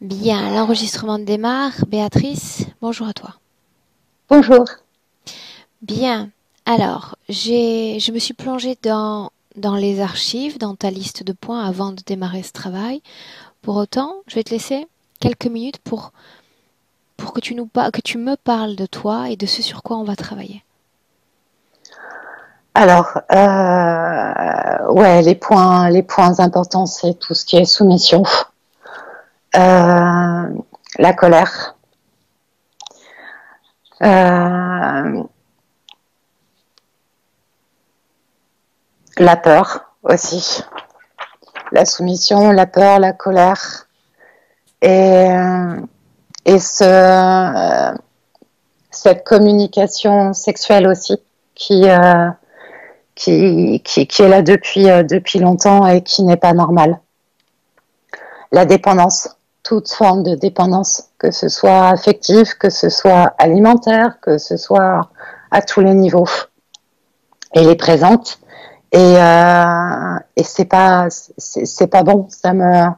Bien, l'enregistrement démarre. Béatrice, bonjour à toi. Bonjour. Bien, alors, je me suis plongée dans les archives, dans ta liste de points avant de démarrer ce travail. Pour autant, je vais te laisser quelques minutes pour que que tu me parles de toi et de ce sur quoi on va travailler. Alors, ouais, les points importants, c'est tout ce qui est soumission, la colère, euh, la peur aussi, la soumission, la peur, la colère, et, euh, et cette communication sexuelle aussi qui, euh, qui est là depuis longtemps et qui n'est pas normale. La dépendance, toute forme de dépendance, que ce soit affective, que ce soit alimentaire, que ce soit à tous les niveaux. Elle est présente et c'est pas bon. Ça me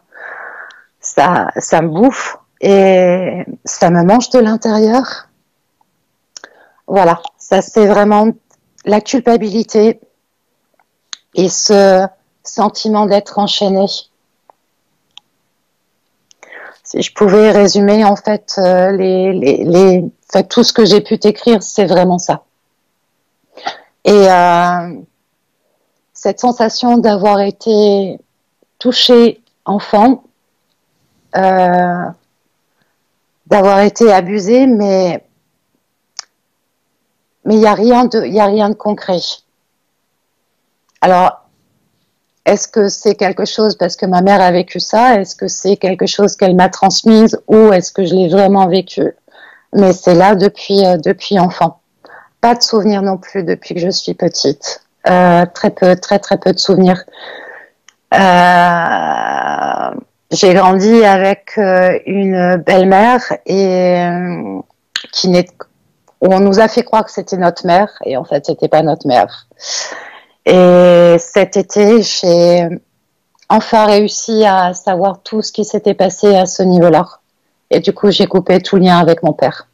bouffe et ça me mange de l'intérieur. Voilà, ça c'est vraiment la culpabilité et ce sentiment d'être enchaîné. Si je pouvais résumer en fait enfin, tout ce que j'ai pu t'écrire, c'est vraiment ça. Et cette sensation d'avoir été touchée enfant, euh, d'avoir été abusée, mais il y a rien de concret. Alors, est-ce que c'est quelque chose parce que ma mère a vécu ça? Est-ce que c'est quelque chose qu'elle m'a transmise ou est-ce que je l'ai vraiment vécu? Mais c'est là depuis enfant. Pas de souvenirs non plus depuis que je suis petite. Très peu, très très peu de souvenirs. Euh, j'ai grandi avec une belle-mère et qui n'est, où on nous a fait croire que c'était notre mère et en fait c'était pas notre mère. Et cet été, j'ai enfin réussi à savoir tout ce qui s'était passé à ce niveau-là. Et du coup, j'ai coupé tout lien avec mon père.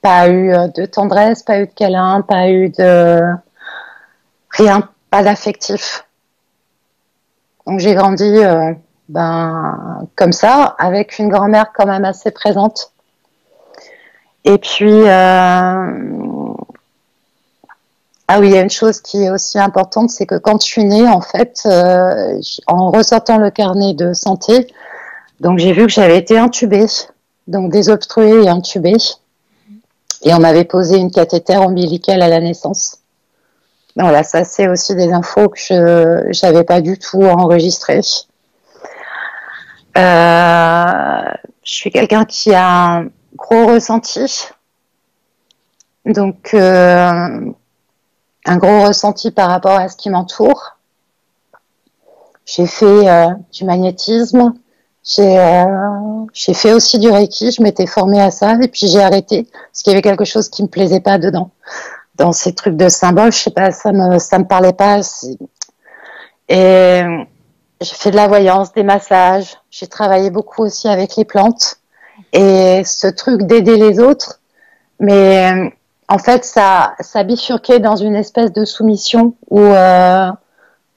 Pas eu de tendresse, pas eu de câlin, pas eu de rien, pas d'affectif. Donc j'ai grandi comme ça, avec une grand-mère quand même assez présente. Et puis, ah oui, il y a une chose qui est aussi importante, c'est que quand je suis née, en fait, en ressortant le carnet de santé, donc j'ai vu que j'avais été intubée, donc désobstruée et intubée. Et on m'avait posé une cathéter ombilicale à la naissance. Voilà, ça c'est aussi des infos que je n'avais pas du tout enregistrées. Je suis quelqu'un qui a un gros ressenti, donc un gros ressenti par rapport à ce qui m'entoure. J'ai fait du magnétisme, j'ai fait aussi du Reiki, je m'étais formée à ça et puis j'ai arrêté parce qu'il y avait quelque chose qui me plaisait pas dedans. Dans ces trucs de symboles, je sais pas, ça me parlait pas. Et j'ai fait de la voyance, des massages, j'ai travaillé beaucoup aussi avec les plantes. Et ce truc d'aider les autres, mais en fait, ça bifurquait dans une espèce de soumission où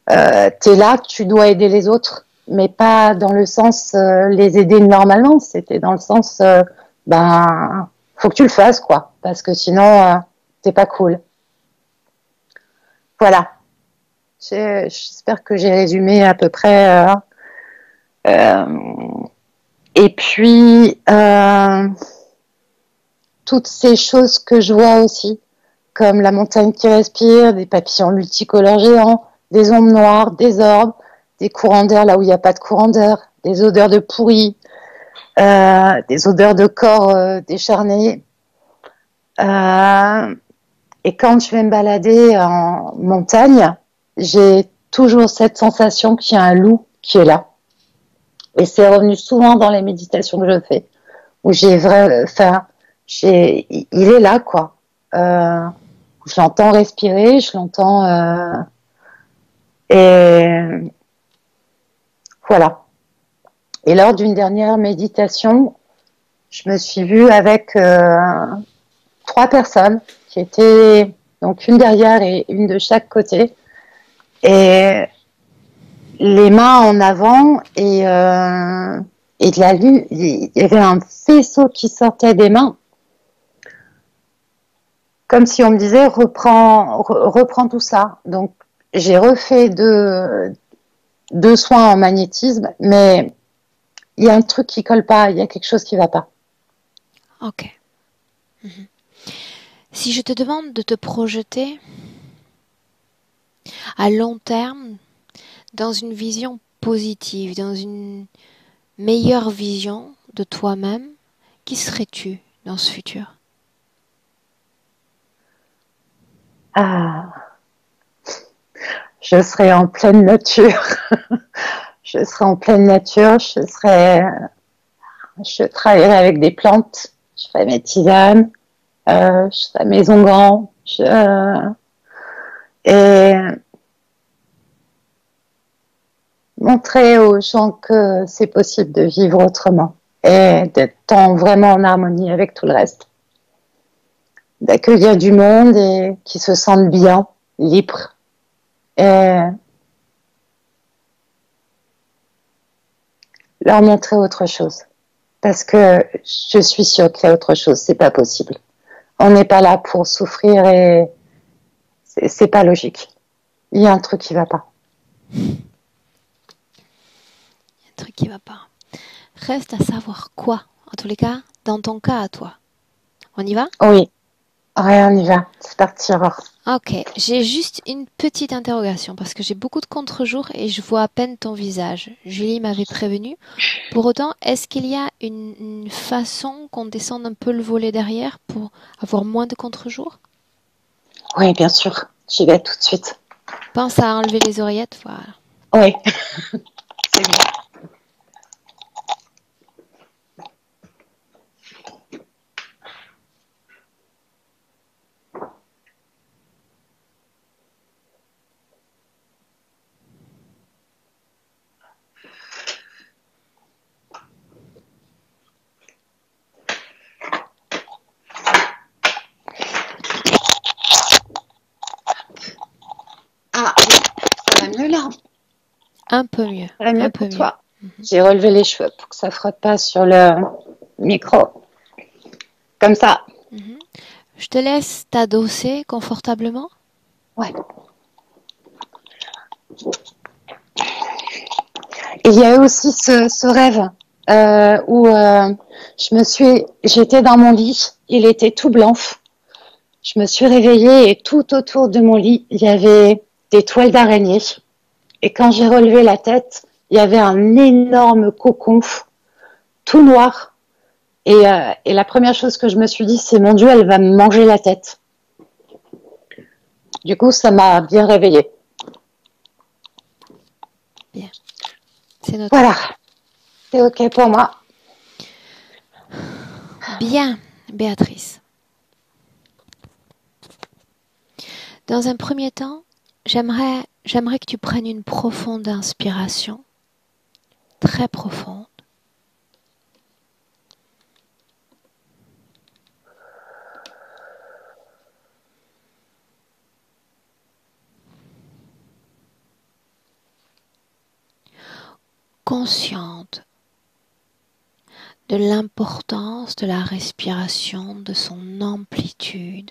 t'es là, tu dois aider les autres, mais pas dans le sens les aider normalement. C'était dans le sens, faut que tu le fasses, quoi, parce que sinon, t'es pas cool. Voilà. J'espère que j'ai résumé à peu près. Euh, et puis, toutes ces choses que je vois aussi, comme la montagne qui respire, des papillons multicolores géants, des ombres noires, des orbes, des courants d'air là où il n'y a pas de courant d'air, des odeurs de pourri, des odeurs de corps décharnés. Euh, et quand je vais me balader en montagne, j'ai toujours cette sensation qu'il y a un loup qui est là. Et c'est revenu souvent dans les méditations que je fais, où il est là, quoi. Je l'entends respirer, je l'entends, et voilà. Et lors d'une dernière méditation, je me suis vue avec 3 personnes qui étaient donc une derrière et une de chaque côté. Et les mains en avant et de la lune, il y avait un faisceau qui sortait des mains, comme si on me disait reprends tout ça. Donc j'ai refait deux soins en magnétisme, mais il y a un truc qui colle pas, il y a quelque chose qui va pas. Ok. Mhm. Si je te demande de te projeter à long terme dans une vision positive, dans une meilleure vision de toi-même, qui serais-tu dans ce futur? Ah, je serais en pleine nature. Je serais en pleine nature, je travaillerais avec des plantes, je ferais mes tisanes, je ferais mes onguents, et montrer aux gens que c'est possible de vivre autrement et d'être vraiment en harmonie avec tout le reste. D'accueillir du monde et qui se sentent bien, libres. Et leur montrer autre chose. Parce que je suis sûre qu'il y a autre chose, c'est pas possible. On n'est pas là pour souffrir et c'est pas logique. Il y a un truc qui va pas. Un truc qui va pas. Reste à savoir quoi, en tous les cas, dans ton cas à toi. On y va? Oui, rien n'y va. C'est parti, Aurore. Ok, j'ai juste une petite interrogation parce que j'ai beaucoup de contre-jours et je vois à peine ton visage. Julie m'avait prévenu. Pour autant, est-ce qu'il y a une façon qu'on descende un peu le volet derrière pour avoir moins de contre-jours? Oui, bien sûr. J'y vais tout de suite. Pense à enlever les oreillettes, voilà. Oui, c'est bien. Ah, ça va mieux là. Un peu mieux, Ça va un mieux peu pour mieux. toi. J'ai relevé les cheveux pour que ça frotte pas sur le micro. Comme ça. Mhm. Je te laisse t'adosser confortablement. Ouais. Et il y a eu aussi ce rêve où j'étais dans mon lit, il était tout blanc. Je me suis réveillée et tout autour de mon lit, il y avait des toiles d'araignée. Et quand j'ai relevé la tête, il y avait un énorme cocon tout noir. Et la première chose que je me suis dit, c'est mon Dieu, elle va me manger la tête. Du coup, ça m'a bien réveillée. Bien, c'est noté. Voilà, c'est OK pour moi. Bien, Béatrice. Dans un premier temps, j'aimerais que tu prennes une profonde inspiration, très profonde. Consciente de l'importance de la respiration, de son amplitude,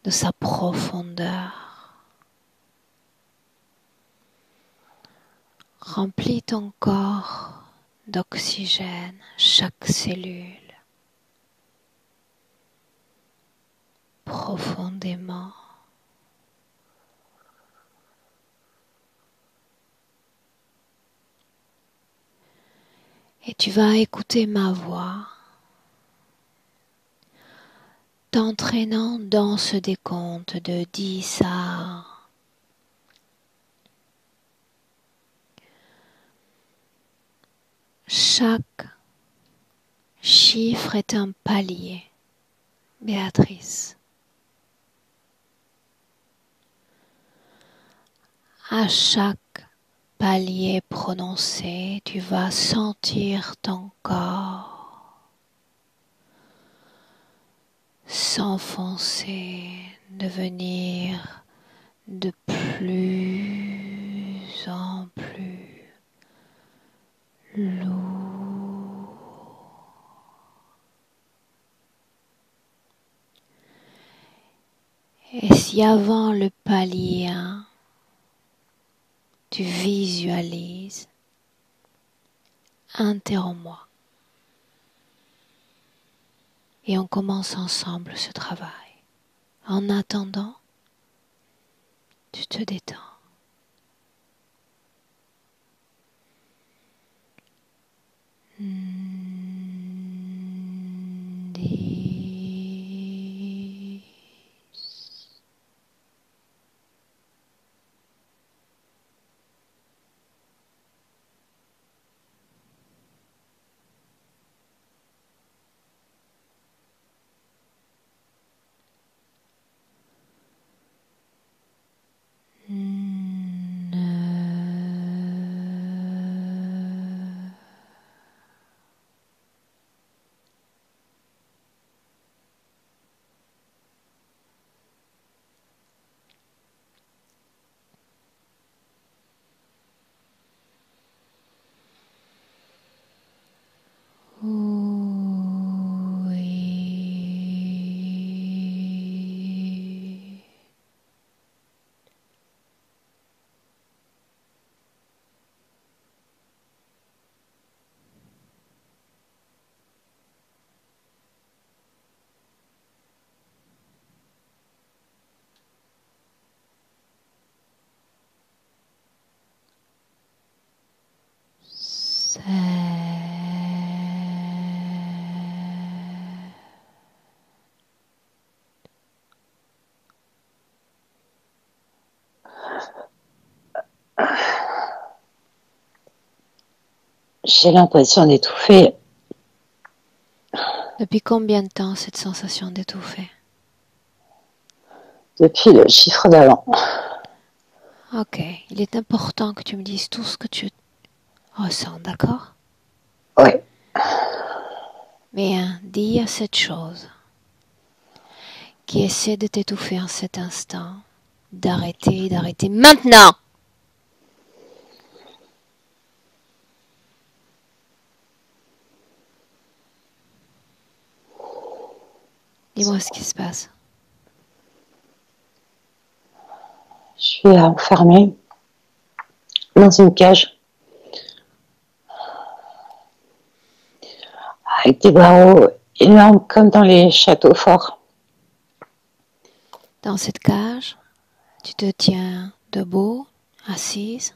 de sa profondeur. Remplis ton corps d'oxygène, chaque cellule, profondément. Et tu vas écouter ma voix, t'entraînant dans ce décompte de 10 à 1. Chaque chiffre est un palier, Béatrice. À chaque palier prononcé, tu vas sentir ton corps s'enfoncer, devenir de plus en plus lourd. Et si avant le palier 1, tu visualises, interromps-moi. Et on commence ensemble ce travail. En attendant, tu te détends. J'ai l'impression d'étouffer. Depuis combien de temps cette sensation d'étouffer? Depuis le chiffre d'avant. Ok, il est important que tu me dises tout ce que tu ressens, d'accord? Oui. Mais dis à cette chose qui essaie de t'étouffer en cet instant, d'arrêter maintenant! Dis-moi ce qui se passe. Je suis enfermée dans une cage avec des barreaux énormes comme dans les châteaux forts. Dans cette cage, tu te tiens debout, assise.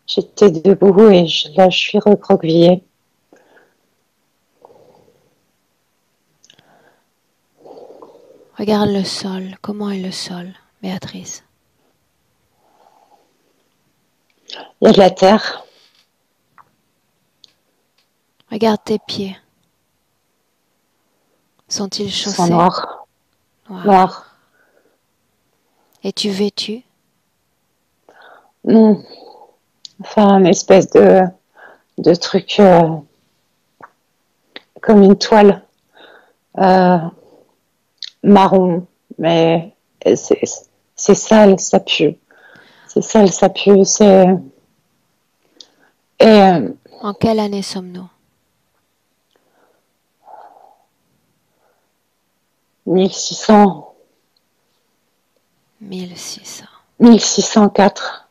J'étais debout et là je suis recroquevillée. Regarde le sol. Comment est le sol, Béatrice? Il y a de la terre. Regarde tes pieds. Sont-ils Ils sont chaussés? noirs. Noirs. Noirs. Es-tu vêtue? Non. Enfin, un espèce de truc comme une toile marron. Mais c'est sale, ça pue. C'est sale, ça pue. Et En quelle année sommes-nous? 1600, 1600. 1604.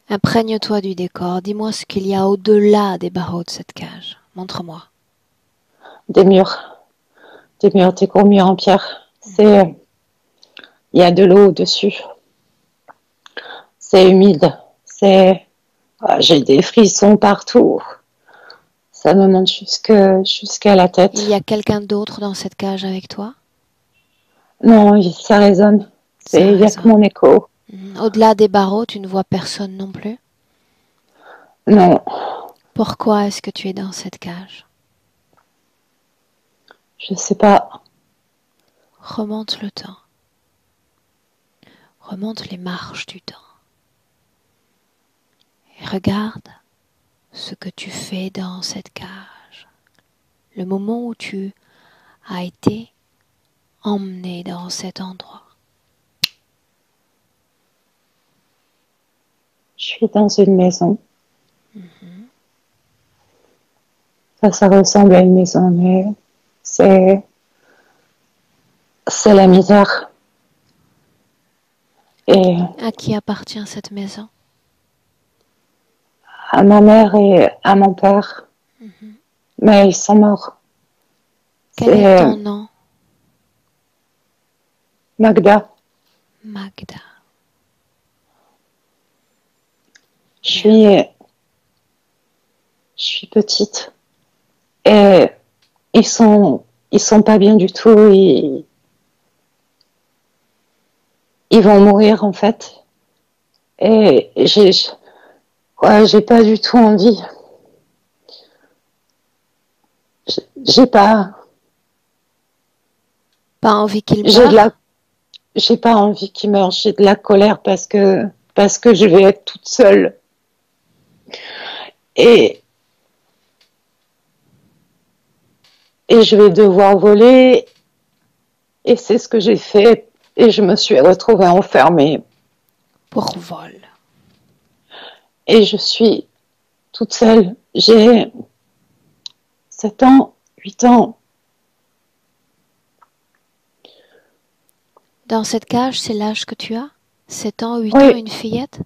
Imprègne-toi du décor. Dis-moi ce qu'il y a au-delà des barreaux de cette cage. Montre-moi. Des murs, des gros murs en pierre. Il y a de l'eau dessus. C'est humide. J'ai des frissons partout. Ça me monte jusqu'à la tête. Il y a quelqu'un d'autre dans cette cage avec toi? Non, ça résonne. Ça Il y a que résonne. mon écho. Au-delà des barreaux, tu ne vois personne non plus? Non, Pourquoi est-ce que tu es dans cette cage? je sais pas. Remonte le temps. Remonte les marches du temps. Et regarde ce que tu fais dans cette cage. Le moment où tu as été emmené dans cet endroit. Je suis dans une maison. Ça ressemble à une maison, mais c'est la misère. Et À qui appartient cette maison? à ma mère et à mon père, mais ils sont morts. Quel est ton nom? Magda. Magda. Je suis petite et ils sont pas bien du tout. Ils vont mourir en fait. Et j'ai pas du tout envie. J'ai pas. Pas envie qu'il meure? J'ai pas envie qu'il meure. J'ai de la colère parce que je vais être toute seule. Et je vais devoir voler. Et c'est ce que j'ai fait. Et je me suis retrouvée enfermée. Pour vol. Et je suis toute seule. J'ai 7 ans, 8 ans. Dans cette cage, c'est l'âge que tu as? 7 ans, 8 ans, Oui, une fillette?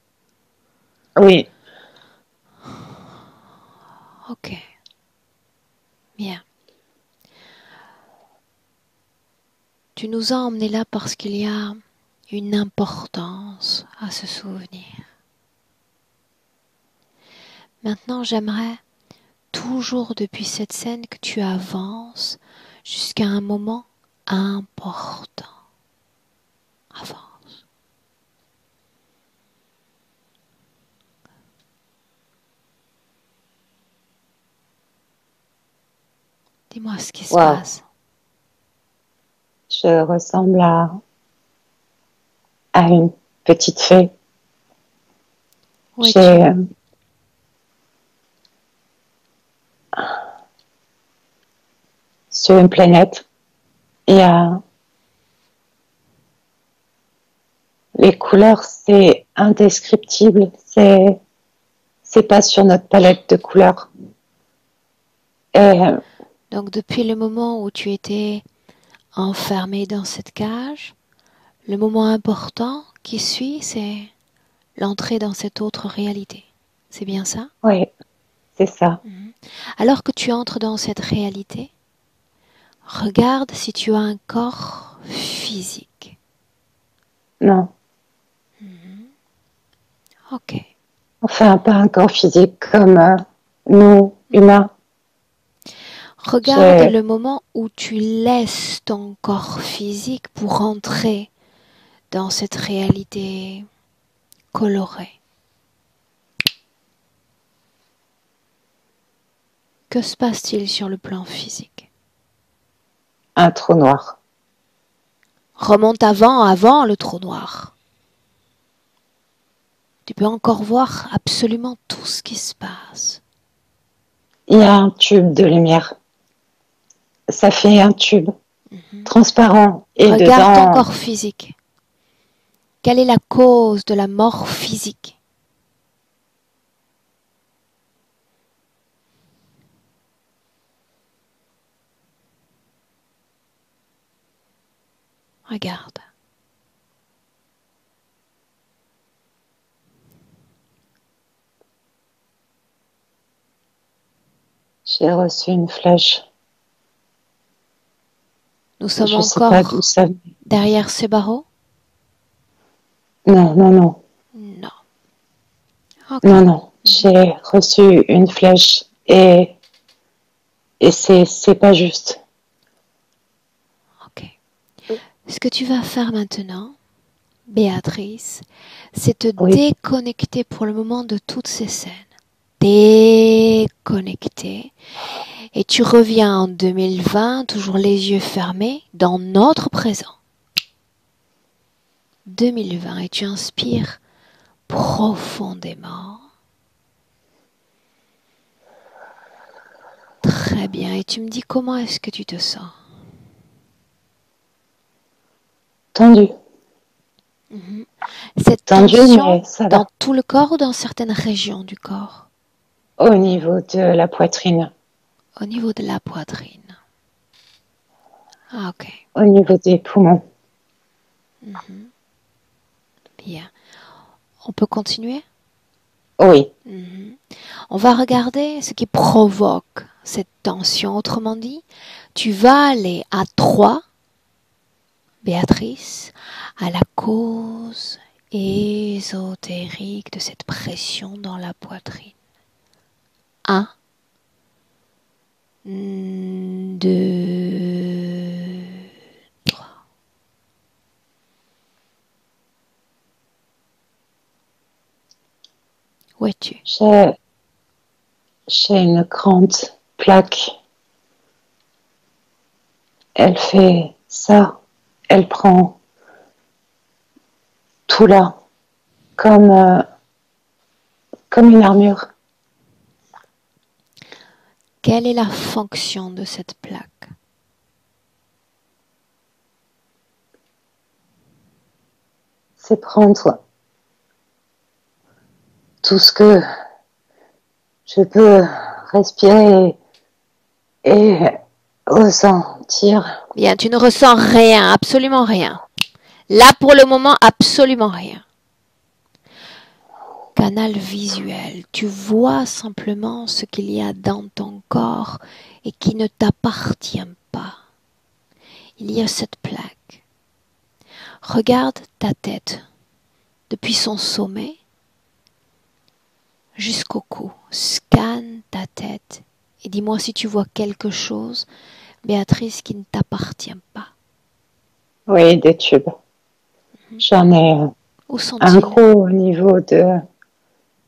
oui. Ok. Bien. Tu nous as emmenés là parce qu'il y a une importance à se souvenir. Maintenant, j'aimerais, toujours depuis cette scène, que tu avances jusqu'à un moment important. Avance. Dis-moi ce qui se Waouh. passe. Je ressemble à une petite fée. Où es-tu? J'ai sur une planète. Il y a les couleurs, c'est indescriptible. C'est pas sur notre palette de couleurs. Et Donc depuis le moment où tu étais enfermé dans cette cage, le moment important qui suit, c'est l'entrée dans cette autre réalité. C'est bien ça? oui, c'est ça. Alors que tu entres dans cette réalité, regarde si tu as un corps physique. Non, Ok. enfin pas un corps physique comme nous humains. Regarde J'ai le moment où tu laisses ton corps physique pour entrer dans cette réalité colorée. Que se passe-t-il sur le plan physique? un trou noir. Remonte avant le trou noir. Tu peux encore voir absolument tout ce qui se passe. Il y a un tube de lumière. Ça fait un tube transparent et Regarde ton dedans, corps physique. Quelle est la cause de la mort physique? Regarde. j'ai reçu une flèche. Nous sommes Je sais pas d'où encore ça vient. derrière ces barreaux? Non, non, non. Non. Ok. Non, non. J'ai reçu une flèche et c'est pas juste. Ok. Ce que tu vas faire maintenant, Béatrice, c'est te Oui, déconnecter pour le moment de toutes ces scènes. Déconnecter. Et tu reviens en 2020, toujours les yeux fermés, dans notre présent. 2020, et tu inspires profondément. Très bien. Et tu me dis comment est-ce que tu te sens? Tendu. Cette Tendu, tension mais ça dans va. tout le corps ou dans certaines régions du corps? Au niveau de la poitrine, Au niveau de la poitrine. Ah, ok. au niveau des poumons. Bien. On peut continuer? Oui, On va regarder ce qui provoque cette tension. Autrement dit, tu vas aller à 3, Béatrice, à la cause ésotérique de cette pression dans la poitrine. 1, 2, 3. Où es-tu? j'ai une grande plaque. Elle fait ça. Elle prend tout là, comme une armure. Quelle est la fonction de cette plaque? C'est prendre tout ce que je peux respirer et ressentir. Bien, tu ne ressens rien, absolument rien. Là, pour le moment, absolument rien. Canal visuel, tu vois simplement ce qu'il y a dans ton corps et qui ne t'appartient pas. Il y a cette plaque. Regarde ta tête depuis son sommet jusqu'au cou. Scanne ta tête et dis-moi si tu vois quelque chose, Béatrice, qui ne t'appartient pas. Oui, des tubes. J'en ai Où un sont-ils? gros au niveau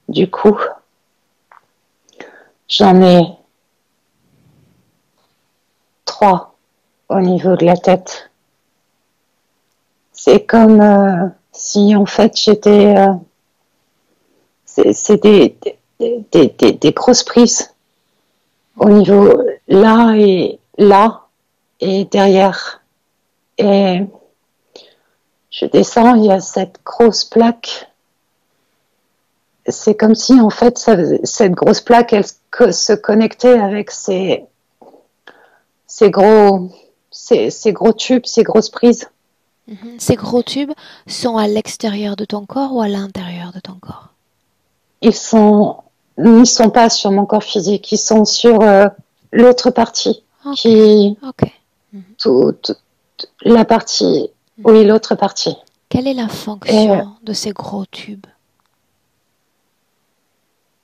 du cou. J'en ai 3 au niveau de la tête. C'est comme si en fait j'étais... c'est des grosses prises au niveau là et derrière. Et je descends, il y a cette grosse plaque. C'est comme si en fait cette grosse plaque, elle se connectait avec ces gros tubes, ces grosses prises. Ces gros tubes sont à l'extérieur de ton corps ou à l'intérieur de ton corps? Ils sont pas sur mon corps physique, ils sont sur l'autre partie, Ok, ok. toute la partie, oui, l'autre partie. Quelle est la Et fonction de ces gros tubes?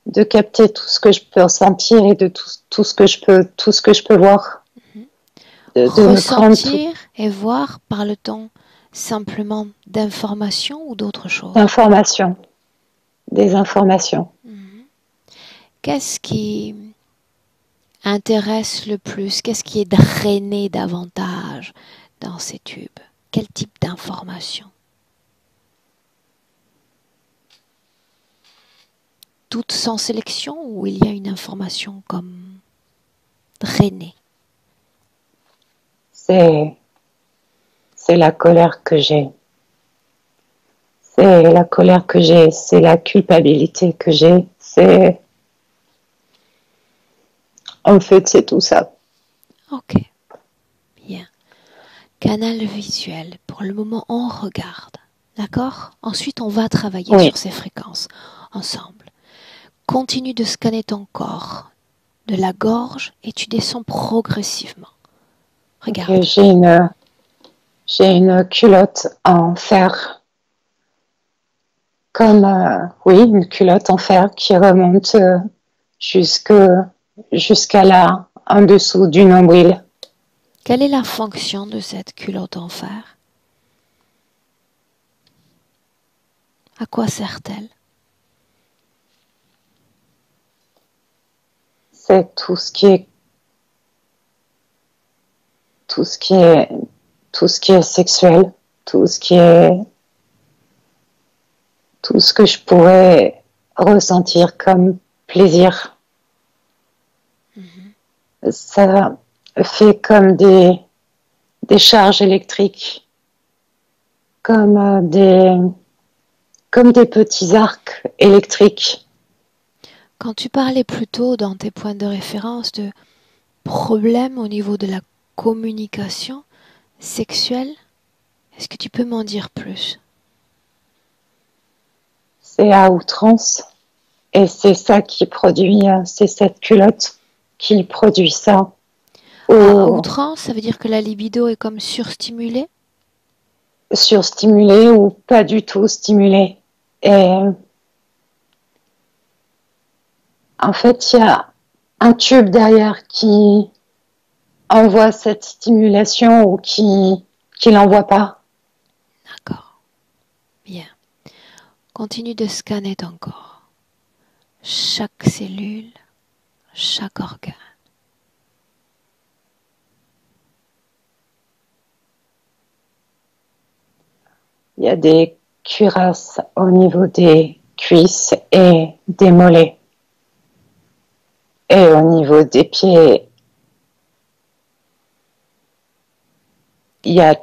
de capter tout ce que je peux ressentir et de tout ce que je peux voir, de me prendre toute Ressentir et voir, parle-t-on simplement d'informations ou d'autre chose? l'information, des informations. Qu'est-ce qui intéresse le plus? Qu'est-ce qui est drainé davantage dans ces tubes? Quel type d'information? Toutes sans sélection ou il y a une information comme drainée? C'est la colère que j'ai. C'est la colère que j'ai, c'est la culpabilité que j'ai, en fait, c'est tout ça. Ok, bien. Canal visuel. Pour le moment, on regarde. D'accord? Ensuite, on va travailler Oui, sur ces fréquences ensemble. Continue de scanner ton corps, de la gorge, et tu descends progressivement. ok, Regarde. j'ai une culotte en fer, oui, une culotte en fer qui remonte jusque, jusqu'à là, en dessous du nombril. Quelle est la fonction de cette culotte en fer? À quoi sert-elle? C'est tout ce qui est, tout ce qui est sexuel, tout ce qui est, tout ce que je pourrais ressentir comme plaisir. ça fait comme des charges électriques, comme comme des petits arcs électriques. Quand tu parlais plus tôt dans tes points de référence de problèmes au niveau de la communication sexuelle, est-ce que tu peux m'en dire plus? C'est à outrance et c'est ça qui produit, c'est cette culotte qui produit ça. À Ou outrance, ça veut dire que la libido est comme surstimulée? surstimulé ou pas du tout stimulé. Et en fait, il y a un tube derrière qui envoie cette stimulation ou qui l'envoie pas. D'accord. Bien. Continue de scanner ton corps. Chaque cellule, chaque organe. Il y a des cuirasses au niveau des cuisses et des mollets. Et au niveau des pieds, il y a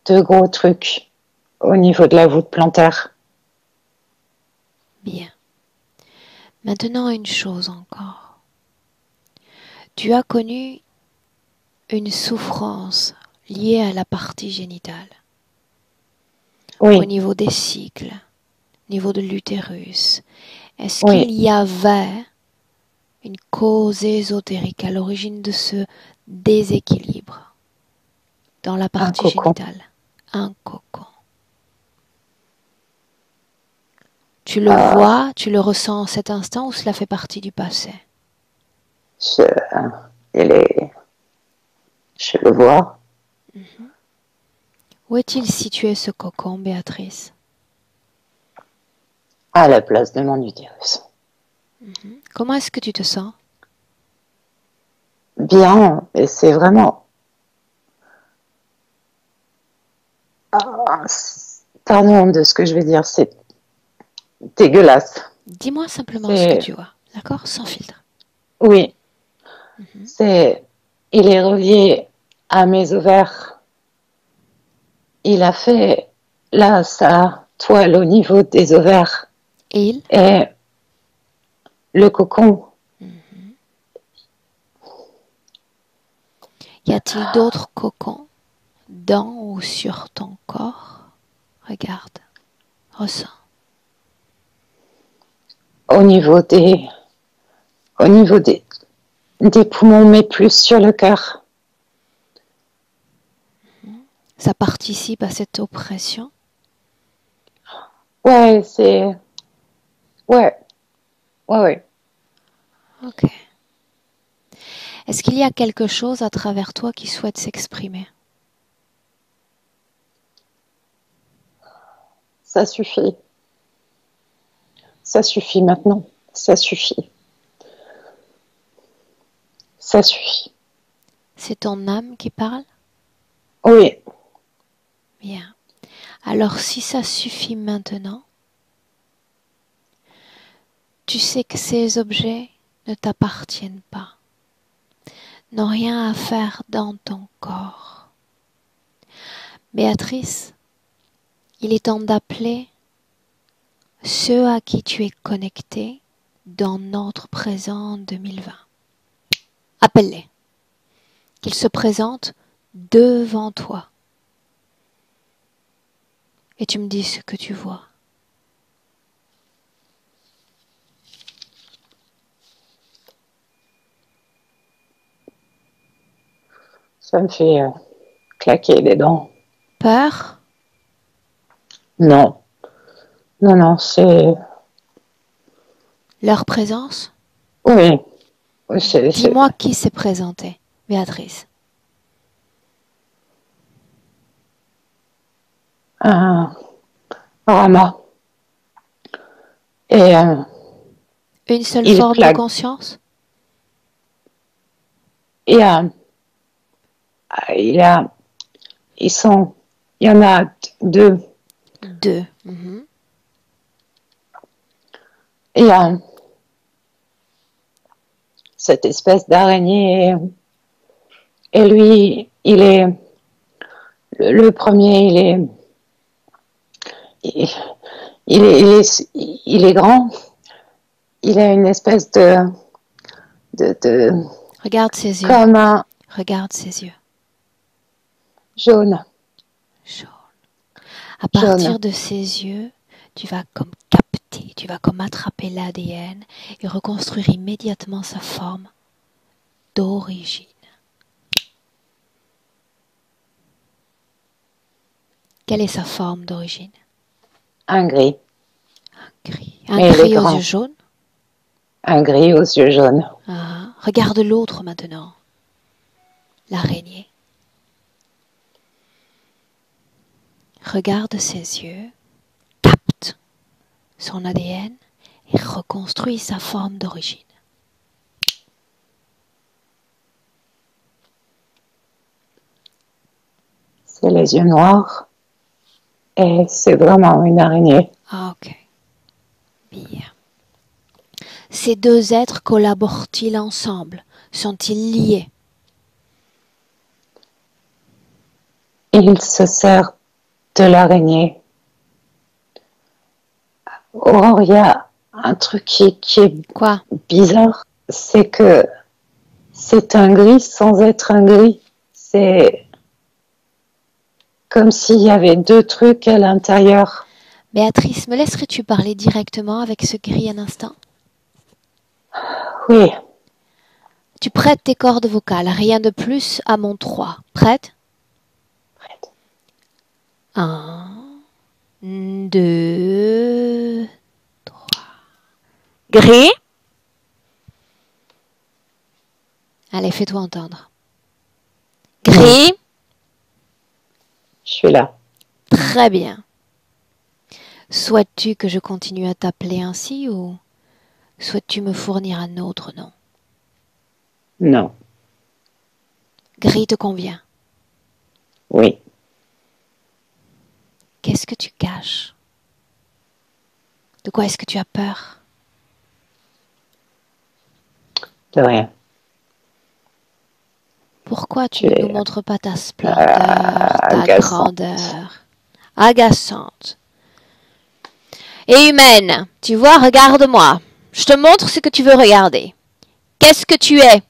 deux gros trucs au niveau de la voûte plantaire. Bien. Maintenant, une chose encore. Tu as connu une souffrance liée à la partie génitale, au Oui, niveau des cycles, au niveau de l'utérus. Est-ce qu'il oui, y avait une cause ésotérique à l'origine de ce déséquilibre dans la un partie cocon. génitale? Un cocon. Tu le Euh, vois, tu le ressens en cet instant ou cela fait partie du passé? je, il est, je le vois Où est-il situé ce cocon, Béatrice? à la place de mon utérus. Comment est-ce que tu te sens? Bien, et c'est vraiment, pardon de ce que je vais dire, c'est dégueulasse. Dis-moi simplement ce que C'est, tu vois, d'accord? Sans filtre. oui, c'est, il est relié à mes ovaires. Il a fait là sa toile au niveau des ovaires Et il? et le cocon. Y a-t-il d'autres cocons dans ou sur ton corps? Regarde, ressens. Au niveau au niveau des poumons, mais plus sur le cœur. Ça participe à cette oppression? Ouais, c'est, ouais, ouais. Ok. Est-ce qu'il y a quelque chose à travers toi qui souhaite s'exprimer? Ça suffit. Ça suffit maintenant. Ça suffit. Ça suffit. C'est ton âme qui parle? Oui, Bien. Alors si ça suffit maintenant, tu sais que ces objets ne t'appartiennent pas, n'ont rien à faire dans ton corps. Béatrice, il est temps d'appeler ceux à qui tu es connecté dans notre présent 2020. Appelle-les, qu'ils se présentent devant toi. Et tu me dis ce que tu vois. ça me fait claquer des dents. Peur? Non, non, non, c'est, Leur présence? oui, c'est Dis-moi qui s'est présenté, Béatrice. un Rama. Et Une seule il forme de plaque. conscience? Et il a, ils sont, il y en a deux. Deux. Et cette espèce d'araignée. Et lui, il est le premier, il, il est grand. Il a une espèce de Regarde ses yeux. comme un Regarde ses yeux. jaune. Jaune. À partir de ses yeux, tu vas comme capter, tu vas comme attraper l'ADN et reconstruire immédiatement sa forme d'origine. Quelle est sa forme d'origine? Un gris. Un gris. Un gris aux yeux jaunes? Un gris aux yeux jaunes. Ah, regarde l'autre maintenant. L'araignée. Regarde ses yeux, capte son ADN et reconstruit sa forme d'origine. C'est les yeux noirs et c'est vraiment une araignée. Ah, ok. Bien. Ces deux êtres collaborent-ils ensemble? Sont-ils liés? Il se sert de l'araignée. Or, il y a un truc qui est Quoi? bizarre, c'est que c'est un gris sans être un gris. C'est comme s'il y avait deux trucs à l'intérieur. Béatrice, me laisserais-tu parler directement avec ce gris un instant? Oui. Tu prêtes tes cordes vocales, rien de plus à mon 3. Prête? Prête. 1, 2, 3. Gris? Allez, fais-toi entendre. Gris? Je suis là. Très bien. Souhaites-tu que je continue à t'appeler ainsi ou souhaites-tu me fournir un autre nom? Non. Gris te convient. Oui. Qu'est-ce que tu caches? De quoi est-ce que tu as peur? De rien. Pourquoi tu ne nous montres pas ta splendeur, ta grandeur agaçante et humaine? Tu vois, regarde-moi. Je te montre ce que tu veux regarder. Qu'est-ce que tu es?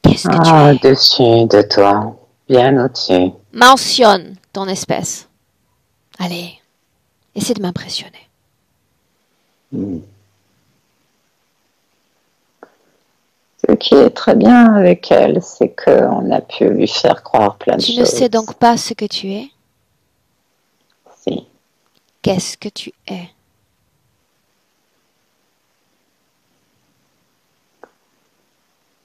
Qu'est-ce que tu es? Au-dessus de toi, bien au-dessus. Mentionne ton espèce. Allez, essaie de m'impressionner. Ce qui est très bien avec elle, c'est qu'on a pu lui faire croire plein de choses. Tu ne sais donc pas ce que tu es? Si. Qu'est-ce que tu es?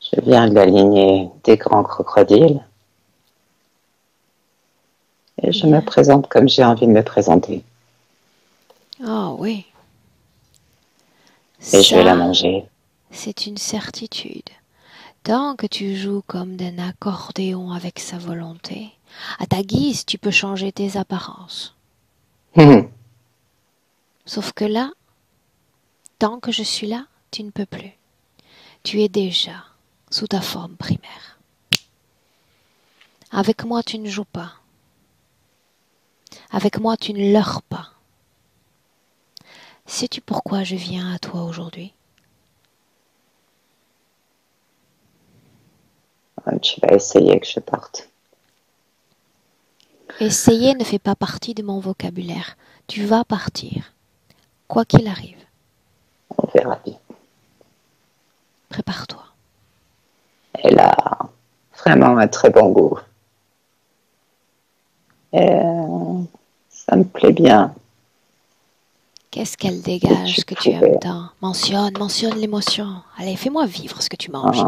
Je viens de la lignée des grands crocodiles. Et je me présente comme j'ai envie de me présenter. Oh oui. Et je vais la manger. C'est une certitude. Tant que tu joues comme d'un accordéon avec sa volonté, à ta guise, tu peux changer tes apparences. Sauf que là, tant que je suis là, tu ne peux plus. Tu es déjà sous ta forme primaire. Avec moi, tu ne joues pas. Avec moi, tu ne leurres pas. Sais-tu pourquoi je viens à toi aujourd'hui? Tu vas essayer que je parte. Essayer ne fait pas partie de mon vocabulaire. Tu vas partir, quoi qu'il arrive. On verra bien. Prépare-toi. Elle a vraiment un très bon goût. Et ça me plaît bien. Qu'est-ce qu'elle dégage que tu aimes tant? Mentionne l'émotion. Allez, fais-moi vivre ce que tu manges.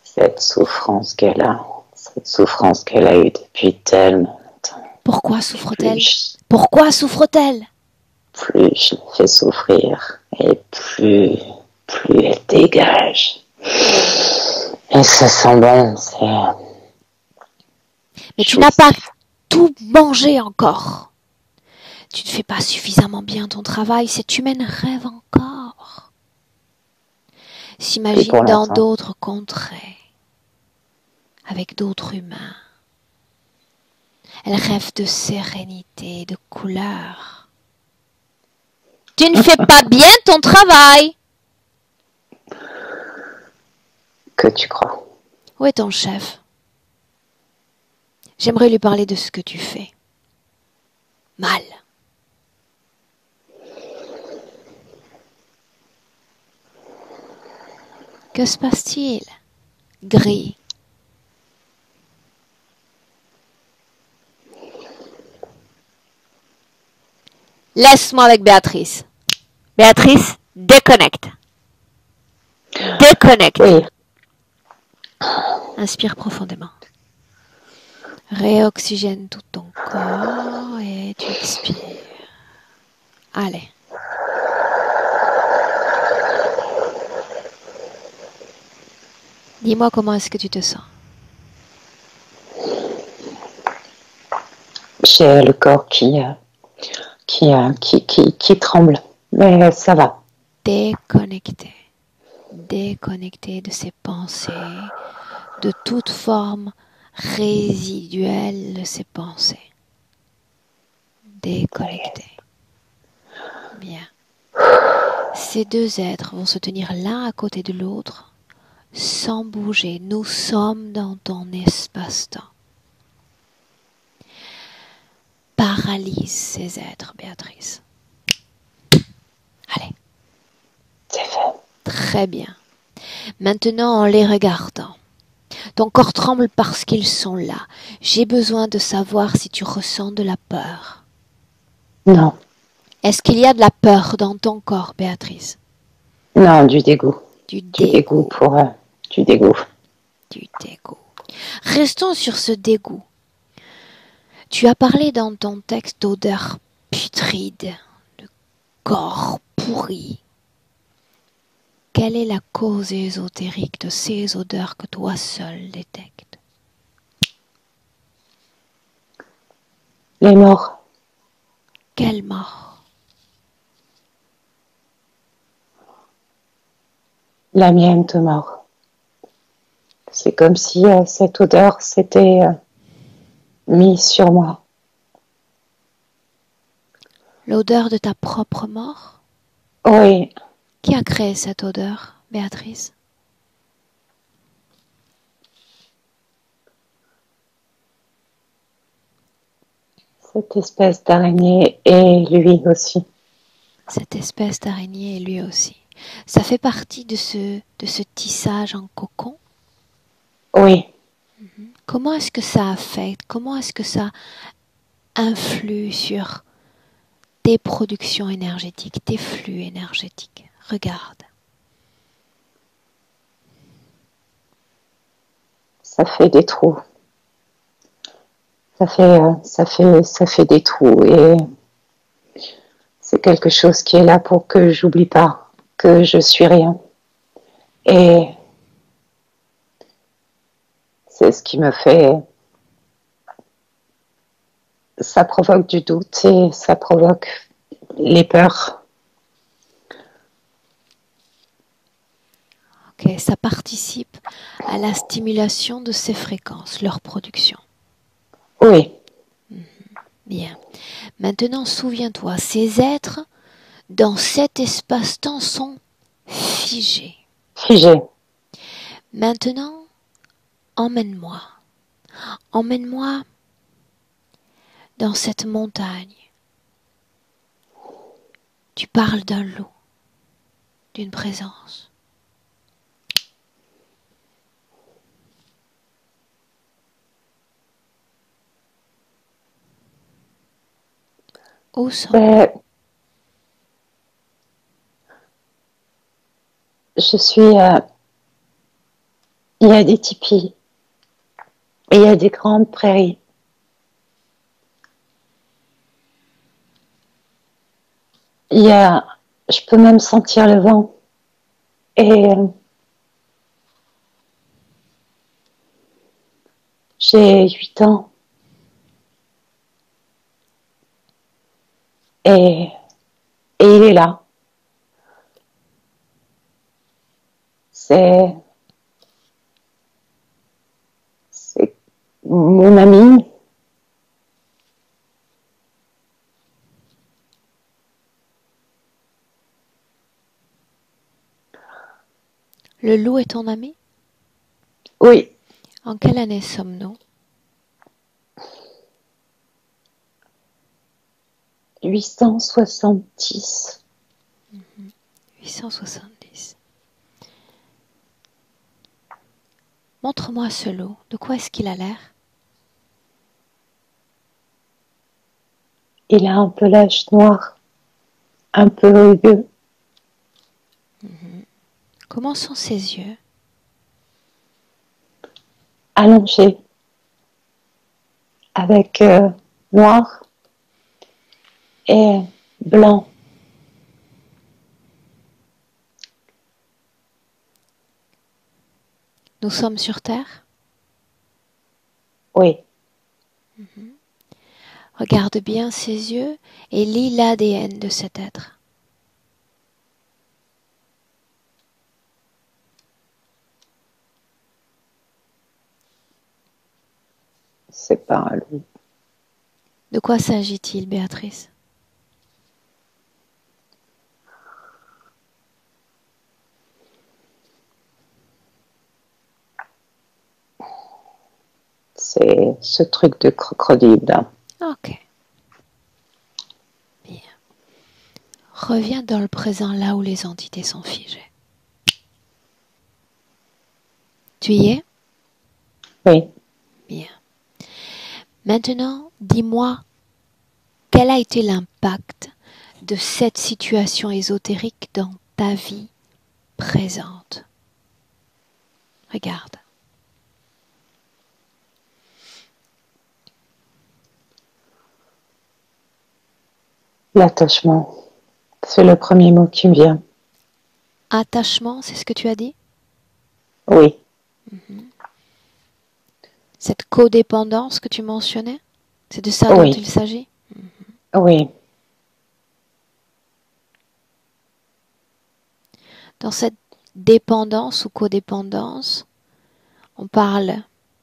Cette souffrance qu'elle a eue depuis tellement longtemps. Pourquoi souffre-t-elle? Pourquoi souffre-t-elle? Plus je la fais souffrir, et plus elle dégage. Et ça sent bon, Mais tu n'as pas tout mangé encore. Tu ne fais pas suffisamment bien ton travail. Cette humaine rêve encore. Plus S'imagine pour dans l'instant. d'autres contrées, avec d'autres humains. Elle rêve de sérénité, de couleur. Tu ne fais pas bien ton travail. Que tu crois. Où est ton chef? J'aimerais lui parler de ce que tu fais. Mal. Que se passe-t-il? Gris. Laisse-moi avec Béatrice. Béatrice, déconnecte. Déconnecte. Oui. Inspire profondément. Réoxygène tout ton corps et tu expires. Allez. Dis-moi comment est-ce que tu te sens. J'ai le corps qui tremble. Mais ça va. Déconnecté. Déconnecté de ces pensées, de toute forme résiduelle de ces pensées. Déconnecté. Bien. Ces deux êtres vont se tenir l'un à côté de l'autre, sans bouger. Nous sommes dans ton espace-temps. Paralyse ces êtres, Béatrice. Allez. C'est fait. Très bien. Maintenant, en les regardant, ton corps tremble parce qu'ils sont là. J'ai besoin de savoir si tu ressens de la peur. Non. Est-ce qu'il y a de la peur dans ton corps, Béatrice? Non, du dégoût. Du Du dégoût dégoût. pour... du dégoût. Du dégoût. Restons sur ce dégoût. Tu as parlé dans ton texte d'odeur putride, de corps pourri. Quelle est la cause ésotérique de ces odeurs que toi seul détectes? Les morts. Quelle mort? La mienne de mort. C'est comme si cette odeur s'était mise sur moi. L'odeur de ta propre mort? Oui. Qui a créé cette odeur, Béatrice? Cette espèce d'araignée et lui aussi. Cette espèce d'araignée et lui aussi. Ça fait partie de ce tissage en cocon? Oui. Comment est-ce que ça affecte? Comment est-ce que ça influe sur tes productions énergétiques, tes flux énergétiques? Regarde. Ça fait des trous. Ça fait des trous et c'est quelque chose qui est là pour que j'oublie pas que je suis rien. Et c'est ce qui me fait, ça provoque du doute et ça provoque les peurs. Ok, ça participe à la stimulation de ces fréquences, leur production. Oui. Bien. Maintenant, souviens-toi, ces êtres, dans cet espace-temps, sont figés. Figé. Maintenant, emmène-moi. Emmène-moi dans cette montagne. Tu parles d'un loup, d'une présence. Où sont-nous? Je suis, il y a des tipis et il y a des grandes prairies. Je peux même sentir le vent et j'ai 8 ans. Et, et il est là. C'est mon ami. Le loup est ton ami? Oui, En quelle année sommes-nous? 870. 870. Montre-moi ce loup. De quoi est-ce qu'il a l'air? Il a un pelage noir, un peu rugueux. Comment sont ses yeux? Allongé, avec noir et blanc. Nous sommes sur Terre? Oui, Regarde bien ses yeux et lis l'ADN de cet être. c'est pas un loup. De quoi s'agit-il, Béatrice? C'est ce truc de crocodile là. Ok. Bien. Reviens dans le présent là où les entités sont figées. Tu y es? Oui. Bien. Maintenant, dis-moi, quel a été l'impact de cette situation ésotérique dans ta vie présente? Regarde. L'attachement, c'est le premier mot qui me vient. Attachement, c'est ce que tu as dit? Oui, Cette codépendance que tu mentionnais? C'est de ça dont oui, il s'agit? oui, Dans cette dépendance ou codépendance, on parle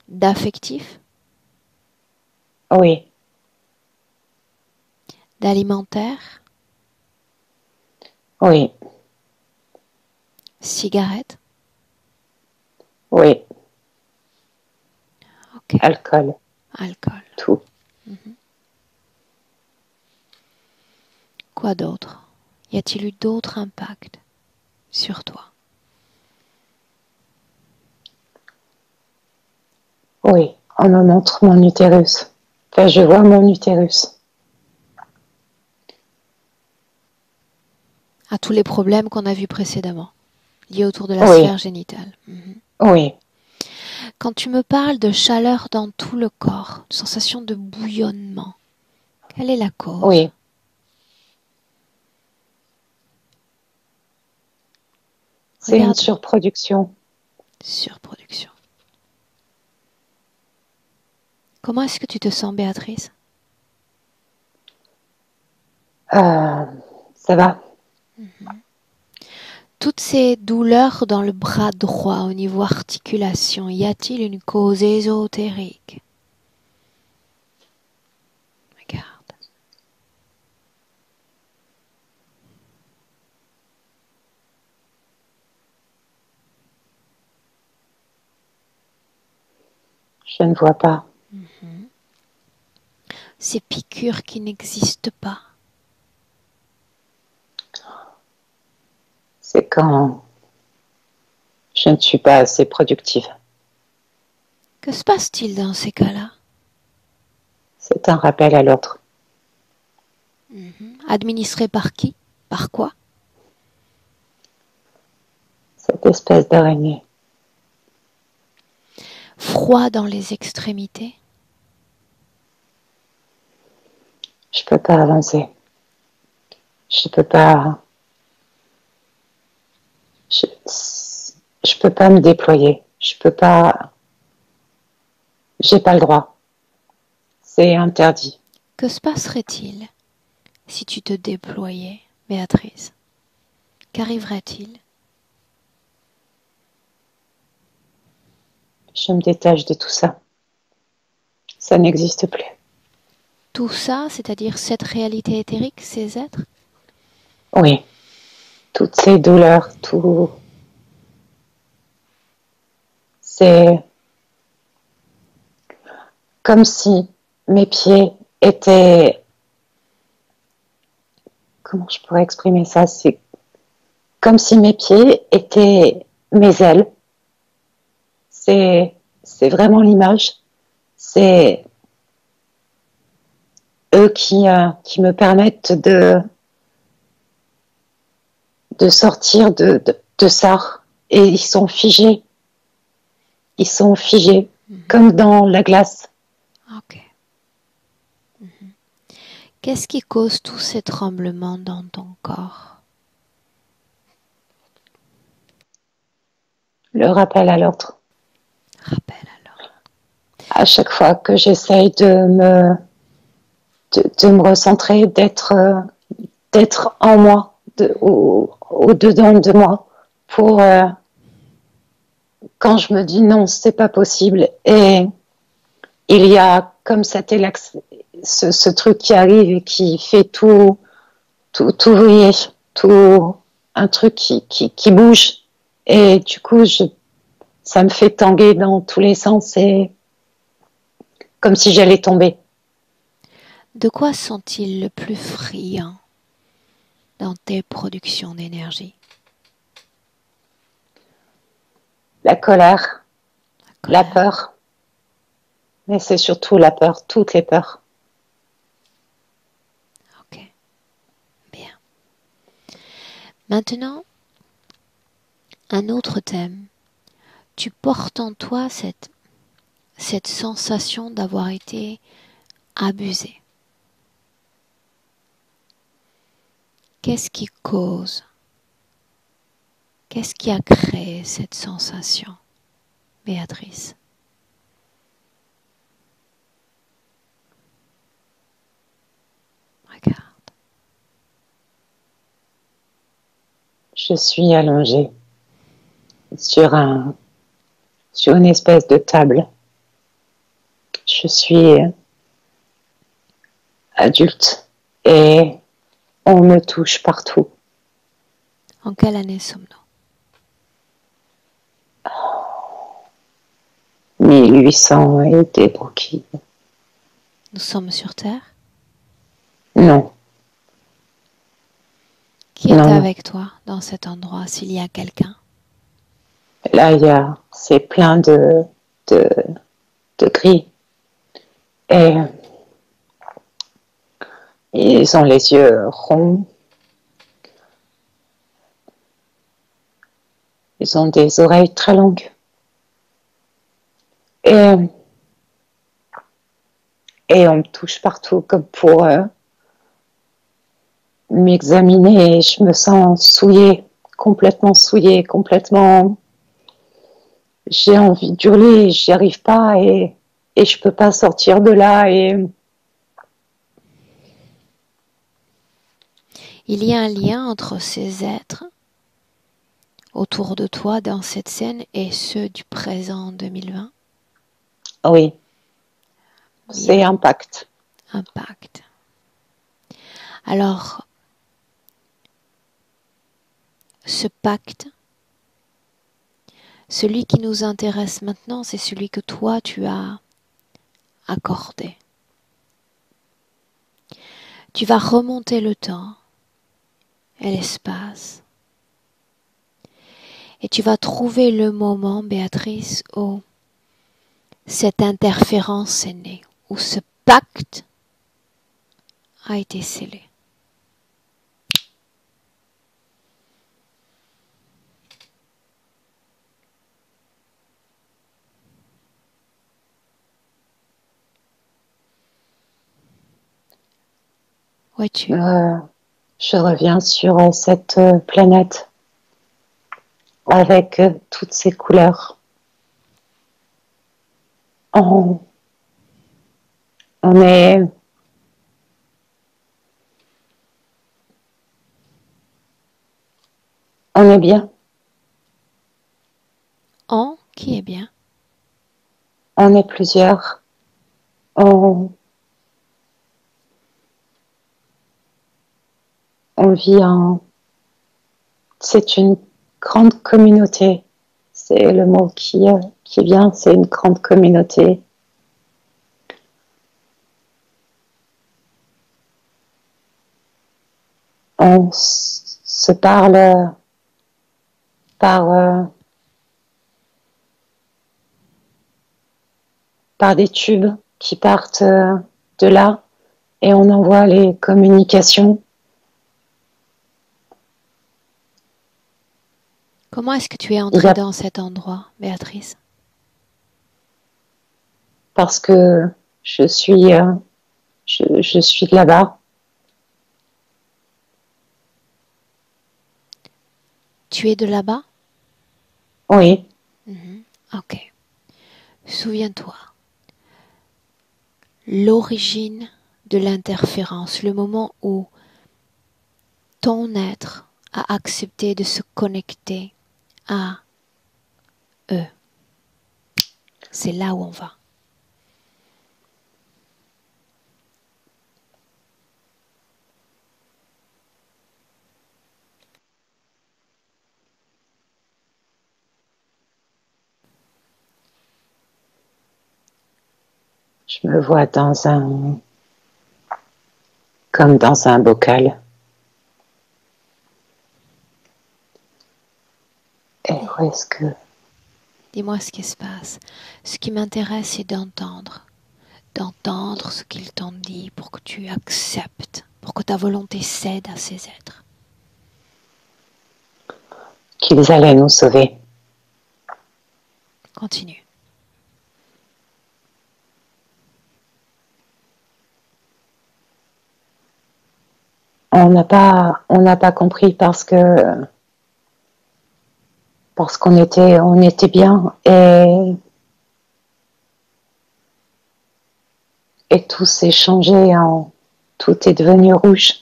d'affectif, oui, d'alimentaire, oui, cigarette. oui. Ok. Alcool, Alcool. tout. Quoi d'autre? Y a-t-il eu d'autres impacts sur toi? Oui, on me montre mon utérus. Enfin, je vois mon utérus. À tous les problèmes qu'on a vus précédemment, liés autour de la Oui, sphère génitale. oui, Quand tu me parles de chaleur dans tout le corps, de sensation de bouillonnement, quelle est la cause? oui. C'est une Regarde, surproduction. surproduction. Comment est-ce que tu te sens, Béatrice? Ça va? Toutes ces douleurs dans le bras droit au niveau articulation, y a-t-il une cause ésotérique? Regarde. Je ne vois pas. Ces piqûres qui n'existent pas. C'est quand je ne suis pas assez productive. Que se passe-t-il dans ces cas-là? C'est un rappel à l'autre. Administré par qui? Par quoi? Cette espèce d'araignée. Froid dans les extrémités? Je peux pas avancer. Je peux pas. Je, je peux pas me déployer. Je peux pas. J'ai pas le droit. C'est interdit. Que se passerait-il si tu te déployais, Béatrice? Qu'arriverait-il? Je me détache de tout ça. Ça n'existe plus. Tout ça, c'est-à-dire cette réalité éthérique, ces êtres? Oui, toutes ces douleurs, tout. C'est comme si mes pieds étaient. Comment je pourrais exprimer ça? C'est comme si mes pieds étaient mes ailes. C'est vraiment l'image. C'est eux qui me permettent de sortir de ça. Et ils sont figés. Ils sont figés, comme dans la glace. Ok. Qu'est-ce qui cause tous ces tremblements dans ton corps? Le rappel à l'ordre. Rappel alors. À chaque fois que j'essaye de me recentrer, d'être en moi, au dedans de moi, pour quand je me dis non, c'est pas possible. Et il y a comme ce truc qui arrive et qui fait tout vriller, tout un truc qui bouge. Et du coup, ça me fait tanguer dans tous les sens et comme si j'allais tomber. De quoi sont-ils le plus friands dans tes productions d'énergie? La colère, La la colère. peur, mais c'est surtout la peur, toutes les peurs. Ok. Bien. Maintenant, un autre thème. Tu portes en toi cette sensation d'avoir été abusé. Qu'est-ce qui cause? Qu'est-ce qui a créé cette sensation, Béatrice? Regarde. Je suis allongée sur une espèce de table. Je suis adulte et on me touche partout. En quelle année sommes-nous? 1800 et des broquilles. Nous sommes sur Terre? Non, Qui est non. avec toi dans cet endroit, s'il y a quelqu'un? Là, c'est plein de, de gris. Et ils ont les yeux ronds. Ils ont des oreilles très longues. Et, et on me touche partout comme pour m'examiner et je me sens souillée, complètement. J'ai envie d'hurler, j'y arrive pas et je peux pas sortir de là et Il y a un lien entre ces êtres autour de toi dans cette scène et ceux du présent 2020? oui, c'est Bien, un pacte. un pacte. Alors, ce pacte, celui qui nous intéresse maintenant, c'est celui que toi tu as accordé. Tu vas remonter le temps et l'espace. Et tu vas trouver le moment, Béatrice, où cette interférence est née, où ce pacte a été scellé. Où es-tu? Je reviens sur cette planète avec toutes ces couleurs. On est On est bien. Qui est bien? On est plusieurs. On, on vit en... C'est une grande communauté. C'est le mot qui vient, c'est une grande communauté. On se parle par des tubes qui partent de là et on envoie les communications. Comment est-ce que tu es entrée dans cet endroit, Béatrice? Parce que je suis de là-bas. Tu es de là-bas? Oui. Ok. Souviens-toi. L'origine de l'interférence, le moment où ton être a accepté de se connecter à eux. C'est là où on va. Je me vois comme dans un bocal. Et où est-ce que... Dis-moi ce qui se passe. Ce qui m'intéresse, c'est d'entendre ce qu'ils t'ont dit pour que tu acceptes, pour que ta volonté cède à ces êtres. Qu'ils allaient nous sauver. Continue. On n'a pas compris parce qu'on était bien et tout s'est changé tout est devenu rouge.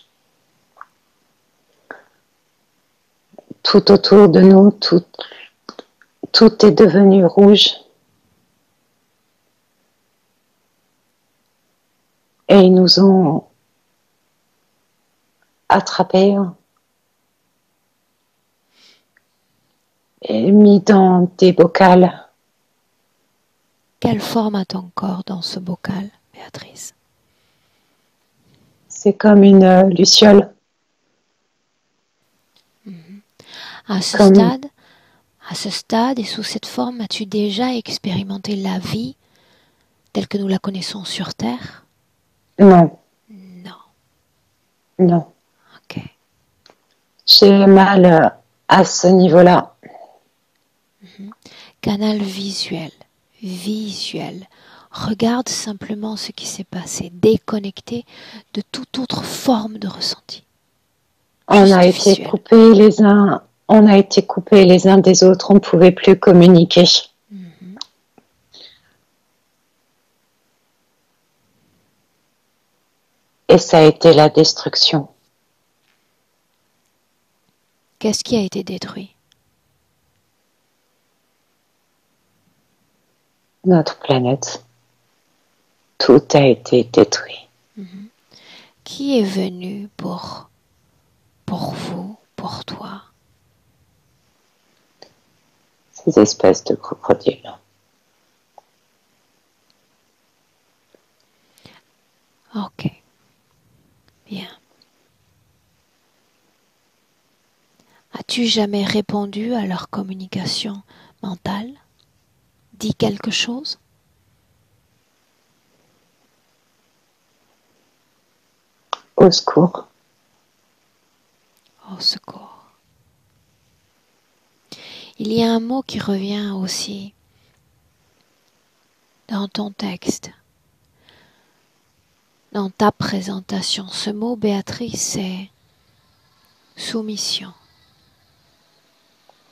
Tout autour de nous, tout est devenu rouge. Et ils nous ont attrapés et mis dans des bocals. Quelle forme a ton corps dans ce bocal, Béatrice? C'est comme une luciole. À ce stade et sous cette forme, as-tu déjà expérimenté la vie telle que nous la connaissons sur Terre? Non. Non. Non. Ok. J'ai mal à ce niveau-là. Canal visuel. Regarde simplement ce qui s'est passé, déconnecté de toute autre forme de ressenti. On a été coupés les uns des autres, on ne pouvait plus communiquer. Et ça a été la destruction. Qu'est-ce qui a été détruit? Notre planète. Tout a été détruit. Qui est venu pour vous, pour toi? Ces espèces de crocodiles. Ok. Bien. As-tu jamais répondu à leur communication mentale? Dit quelque chose? Au secours. Au secours. Il y a un mot qui revient aussi dans ton texte, dans ta présentation. Ce mot, Béatrice, c'est soumission.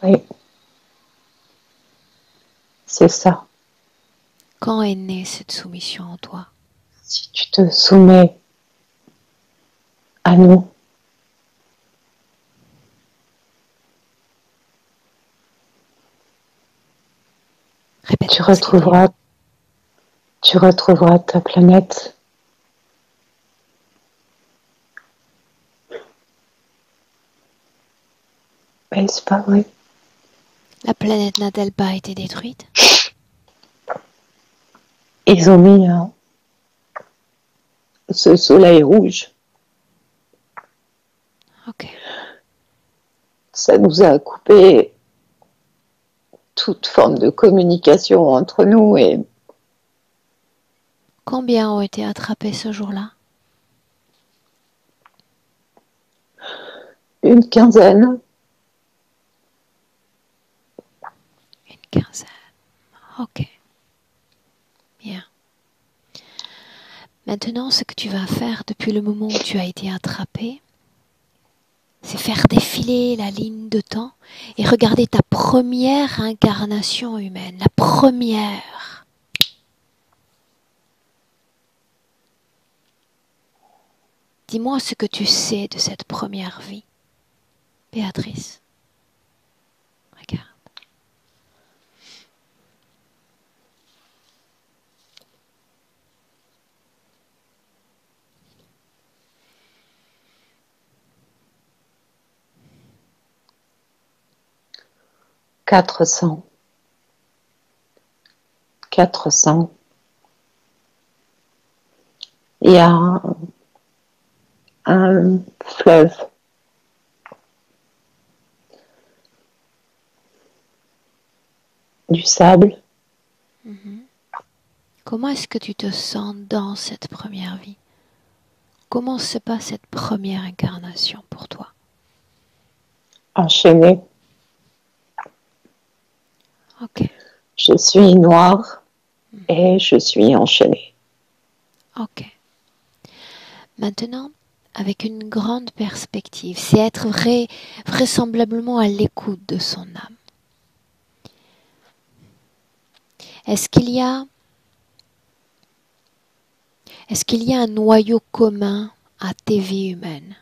Oui. C'est ça. Quand est née cette soumission en toi? Si tu te soumets à nous, Tu retrouveras ta planète. Mais c'est pas vrai. La planète n'a-t-elle pas été détruite? Ils ont mis ce soleil rouge. Ok. Ça nous a coupé toute forme de communication entre nous et Combien ont été attrapés ce jour-là? une quinzaine. Une quinzaine. Ok. Bien. Maintenant, ce que tu vas faire depuis le moment où tu as été attrapé, c'est faire défiler la ligne de temps et regarder ta première incarnation humaine, la première. Dis-moi ce que tu sais de cette première vie, Béatrice. Regarde. Quatre cents. Il y a un fleuve. Du sable. Comment est-ce que tu te sens dans cette première vie? Comment se passe cette première incarnation pour toi? Enchaîné. Ok. Je suis noire et je suis enchaînée. Ok. Maintenant, avec une grande perspective, c'est être vraisemblablement à l'écoute de son âme. Est-ce qu'il y a un noyau commun à tes vies humaines?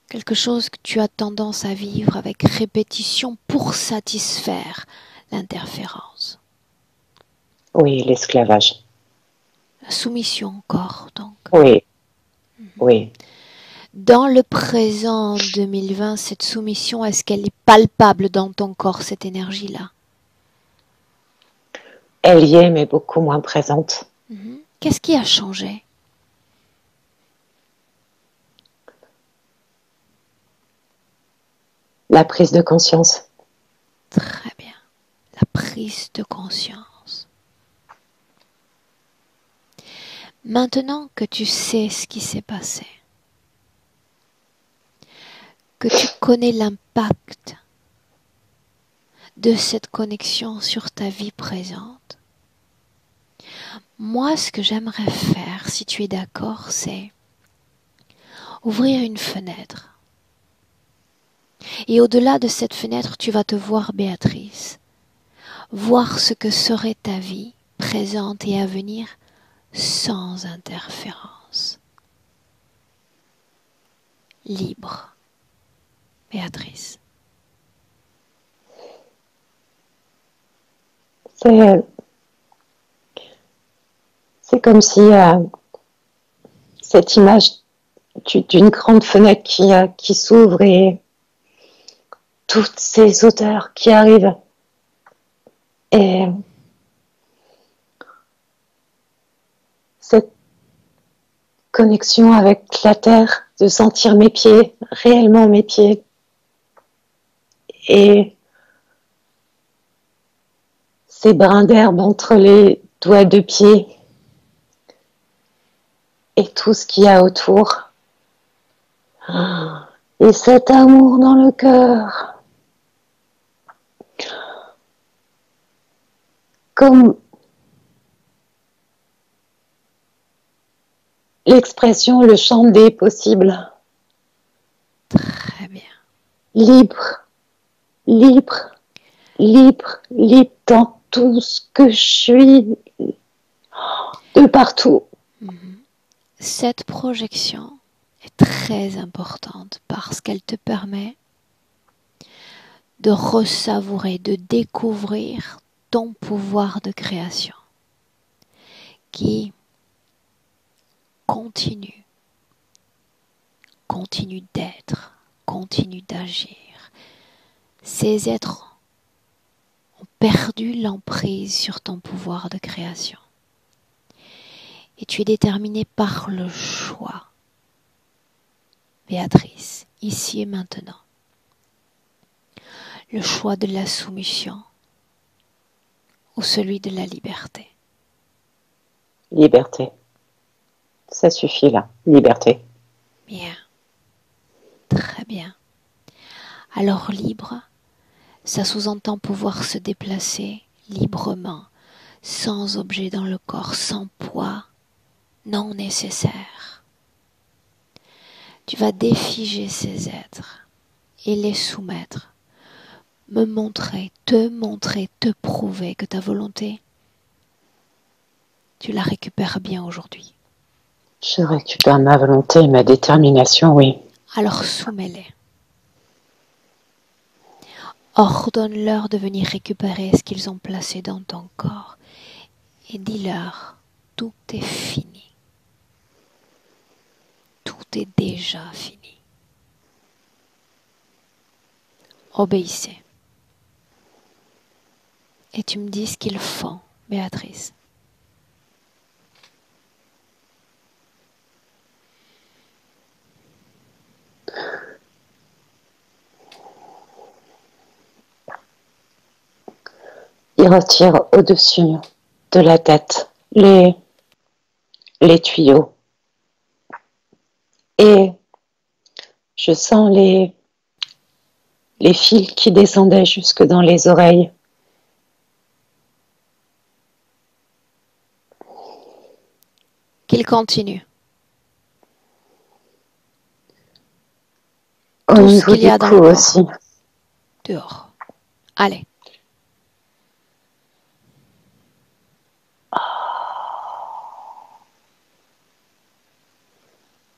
Quelque chose que tu as tendance à vivre avec répétition pour satisfaire l'interférence. Oui, l'esclavage. La soumission encore, donc. Oui, oui. Dans le présent 2020, cette soumission, est-ce qu'elle est palpable dans ton corps, cette énergie-là? Elle y est, mais beaucoup moins présente. Qu'est-ce qui a changé? La prise de conscience. Très bien. La prise de conscience. Maintenant que tu sais ce qui s'est passé, que tu connais l'impact de cette connexion sur ta vie présente, moi, ce que j'aimerais faire, si tu es d'accord, c'est ouvrir une fenêtre. Et au-delà de cette fenêtre, tu vas te voir, Béatrice, voir ce que serait ta vie présente et à venir sans interférence. Libre, Béatrice. C'est comme si cette image d'une grande fenêtre qui s'ouvre et toutes ces odeurs qui arrivent. Et cette connexion avec la terre, de sentir mes pieds, réellement mes pieds. Et ces brins d'herbe entre les doigts de pied et tout ce qu'il y a autour. Et cet amour dans le cœur. Comme l'expression, le chant des possibles. Très bien. Libre, libre, libre, libre dans tout ce que je suis, de partout. Cette projection est très importante parce qu'elle te permet de ressavourer, de découvrir ton pouvoir de création qui continue d'être, continue d'agir. Ces êtres ont perdu l'emprise sur ton pouvoir de création. Et tu es déterminée par le choix, Béatrice, ici et maintenant. Le choix de la soumission ou celui de la liberté. Liberté. Ça suffit là. Liberté. Bien. Très bien. Alors libre, ça sous-entend pouvoir se déplacer librement, sans objet dans le corps, sans poids non nécessaire. Tu vas défiger ces êtres et les soumettre, me montrer, te prouver que ta volonté, tu la récupères bien aujourd'hui. Je récupère ma volonté et ma détermination, oui. Alors soumets-les. Ordonne-leur de venir récupérer ce qu'ils ont placé dans ton corps et dis-leur, tout est fini. Tout est déjà fini. Obéissez. Et tu me dis ce qu'ils font, Béatrice. Il retire au-dessus de la tête les tuyaux. Et je sens les fils qui descendaient jusque dans les oreilles. Qu'ils continuent. Au Tout ce niveau qu'il y du a dans cou le corps. aussi. Dehors. Allez.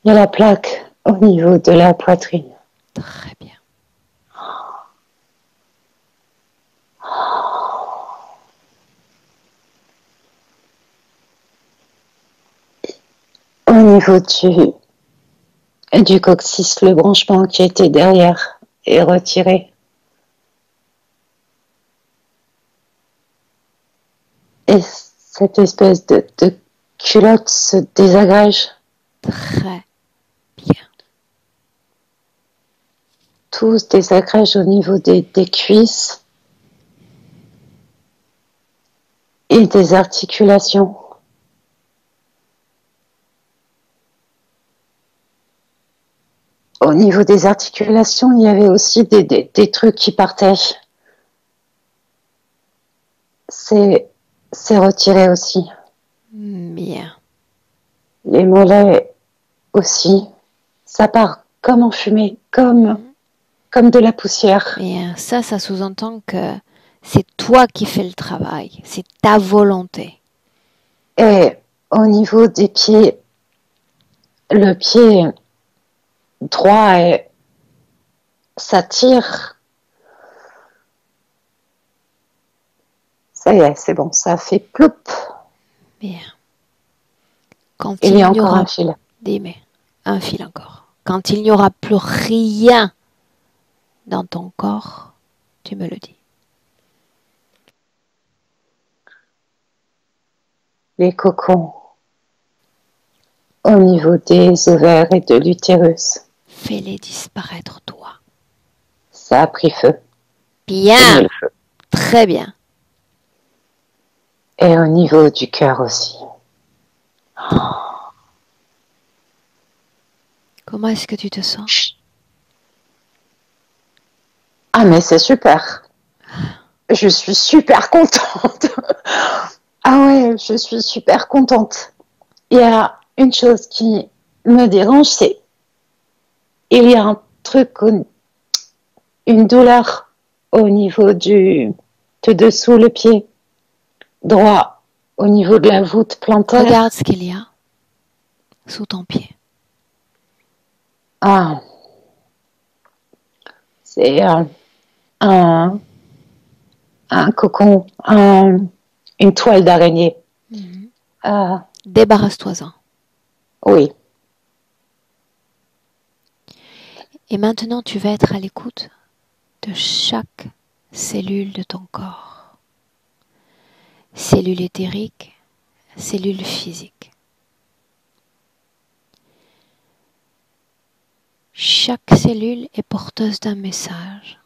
Il y a la plaque au niveau de la poitrine. Très bien. Au niveau du coccyx, le branchement qui était derrière est retiré. Et cette espèce de culotte se désagrège. Très bien. Tout se désagrège au niveau des cuisses et des articulations. Au niveau des articulations, il y avait aussi des trucs qui partaient. C'est retiré aussi. Bien. Les mollets aussi. Ça part comme en fumée, comme de la poussière. Bien. Ça sous-entend que c'est toi qui fais le travail. C'est ta volonté. Et au niveau des pieds, le pied droit, ça tire. Ça y est, c'est bon, ça fait ploup. Bien. Quand il y a encore un fil. Dis-moi, un fil encore. Quand il n'y aura plus rien dans ton corps, tu me le dis. Les cocons au niveau des ovaires et de l'utérus. Fais-les disparaître, toi. Ça a pris feu. Bien. Très bien. Et au niveau du cœur aussi. Comment est-ce que tu te sens? Ah mais c'est super. Je suis super contente. Ah ouais, je suis super contente. Il y a une chose qui me dérange, c'est il y a un truc, une douleur au niveau de dessous le pied droit, au niveau de la voûte plantaire. Regarde ce qu'il y a sous ton pied. Ah, c'est un, un cocon, une toile d'araignée. Débarrasse-toi-en. Oui. Et maintenant, tu vas être à l'écoute de chaque cellule de ton corps. Cellule éthérique, cellule physique. Chaque cellule est porteuse d'un message,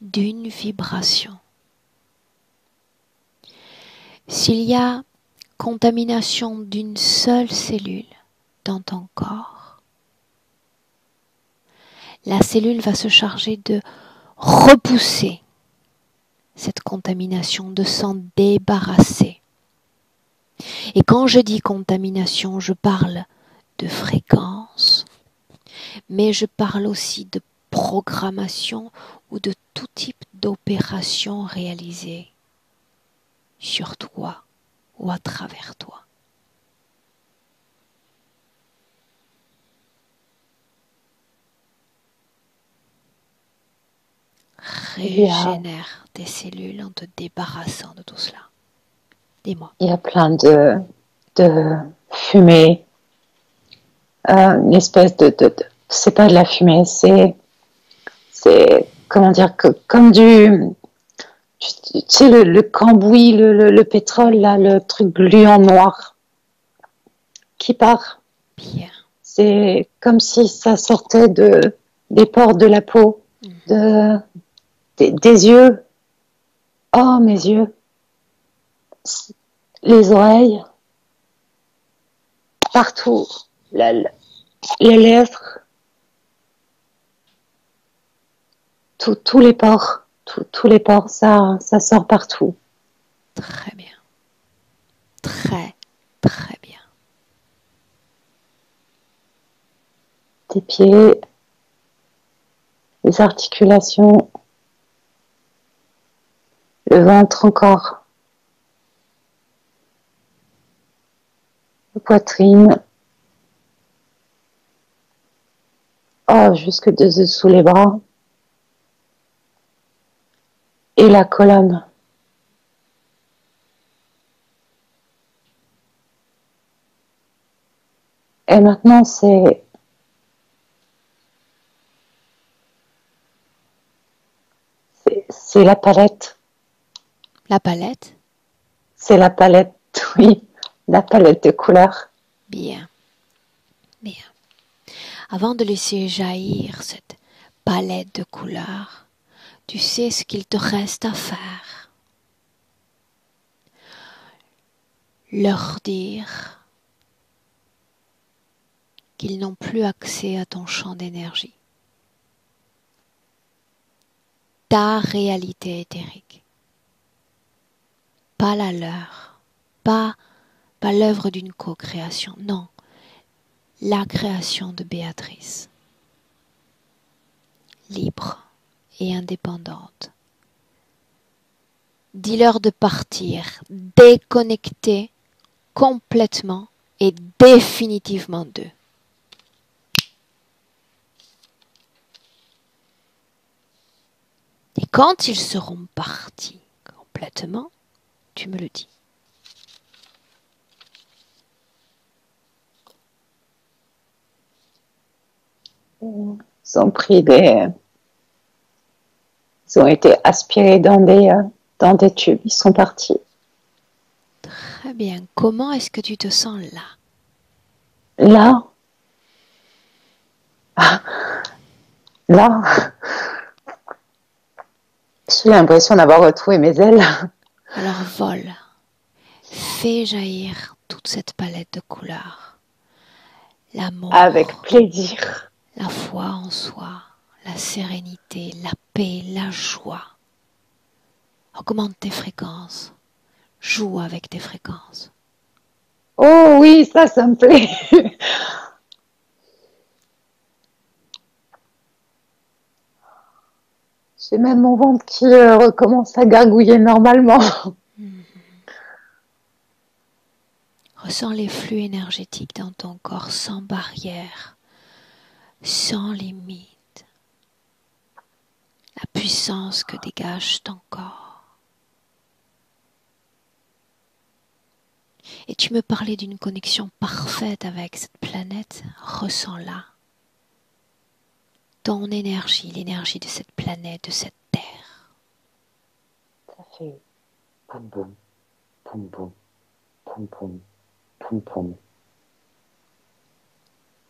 d'une vibration. S'il y a contamination d'une seule cellule dans ton corps, la cellule va se charger de repousser cette contamination, de s'en débarrasser. Et quand je dis contamination, je parle de fréquence, mais je parle aussi de programmation ou de tout type d'opération réalisée sur toi ou à travers toi. Régénère tes cellules en te débarrassant de tout cela. Dis-moi. Il y a plein de fumée, une espèce c'est pas de la fumée, c'est comment dire, comme tu sais, le cambouis, le pétrole, là, le truc gluant noir qui part. Bien. C'est comme si ça sortait des pores de la peau, des yeux. Oh, mes yeux. Les oreilles. Partout. Les lèvres. Tous les pores. Tous les pores, ça sort partout. Très bien. Très, très bien. Tes pieds, les articulations, le ventre encore, la poitrine, oh, jusque dessous les bras, et la colonne. Et maintenant, c'est la palette. La palette? C'est la palette, oui, la palette de couleurs. Bien. Bien. Avant de laisser jaillir cette palette de couleurs, tu sais ce qu'il te reste à faire. Leur dire qu'ils n'ont plus accès à ton champ d'énergie. Ta réalité éthérique. Pas la leur. Pas l'œuvre d'une co-création. Non. La création de Béatrice. Libre et indépendante. Dis-leur de partir, déconnecter complètement et définitivement d'eux. Et quand ils seront partis complètement, tu me le dis. Ils ont ils ont été aspirés dans des tubes. Ils sont partis. Très bien. Comment est-ce que tu te sens là? Là, j'ai l'impression d'avoir retrouvé mes ailes. Alors vole. Fais jaillir toute cette palette de couleurs. L'amour. Avec plaisir. La foi en soi. La sérénité. La paix. La joie. Augmente tes fréquences. Joue avec tes fréquences. Oh oui, ça me plaît. J'ai même mon ventre qui recommence à gargouiller normalement. Ressens les flux énergétiques dans ton corps sans barrière, sans limite. la puissance que dégage ton corps. Et tu me parlais d'une connexion parfaite avec cette planète, ressens-la. Ton énergie, l'énergie de cette planète, de cette terre. Ça fait poum poum, poum poum, poum poum, poum poum.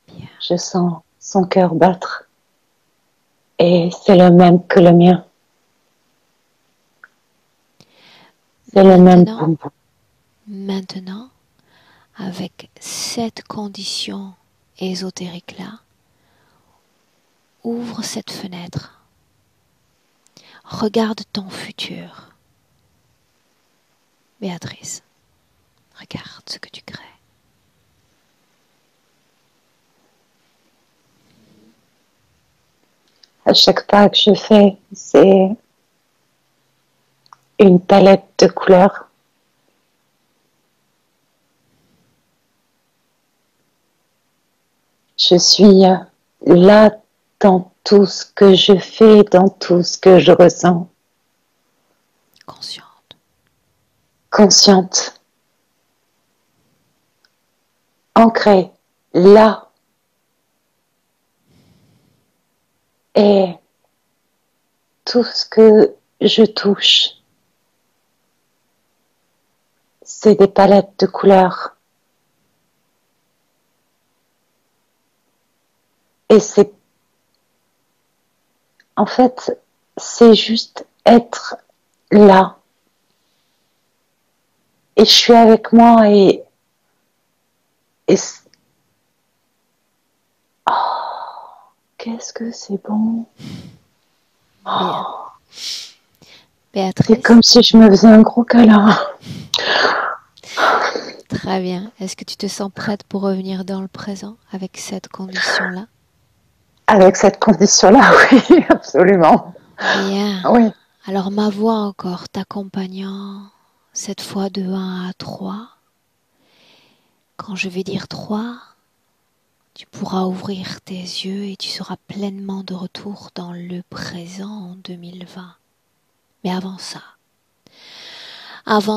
Bien. Je sens son cœur battre. Et c'est le même que le mien. C'est le même poum poum. Maintenant, avec cette condition ésotérique-là, ouvre cette fenêtre. Regarde ton futur. Béatrice, regarde ce que tu crées. À chaque pas que je fais, c'est une palette de couleurs. Je suis là dans tout ce que je fais, dans tout ce que je ressens. Consciente. Consciente. Ancrée là. Et tout ce que je touche, c'est des palettes de couleurs. Et c'est, en fait, c'est juste être là. Et je suis avec moi et oh, qu'est-ce que c'est bon. Bien. Oh, Béatrice. c'est comme si je me faisais un gros câlin. Très bien. Est-ce que tu te sens prête pour revenir dans le présent avec cette condition-là? Avec cette condition-là, oui, absolument. Bien. Oui. Alors ma voix encore t'accompagnant, cette fois de 1 à 3. Quand je vais dire 3, tu pourras ouvrir tes yeux et tu seras pleinement de retour dans le présent en 2020. Mais avant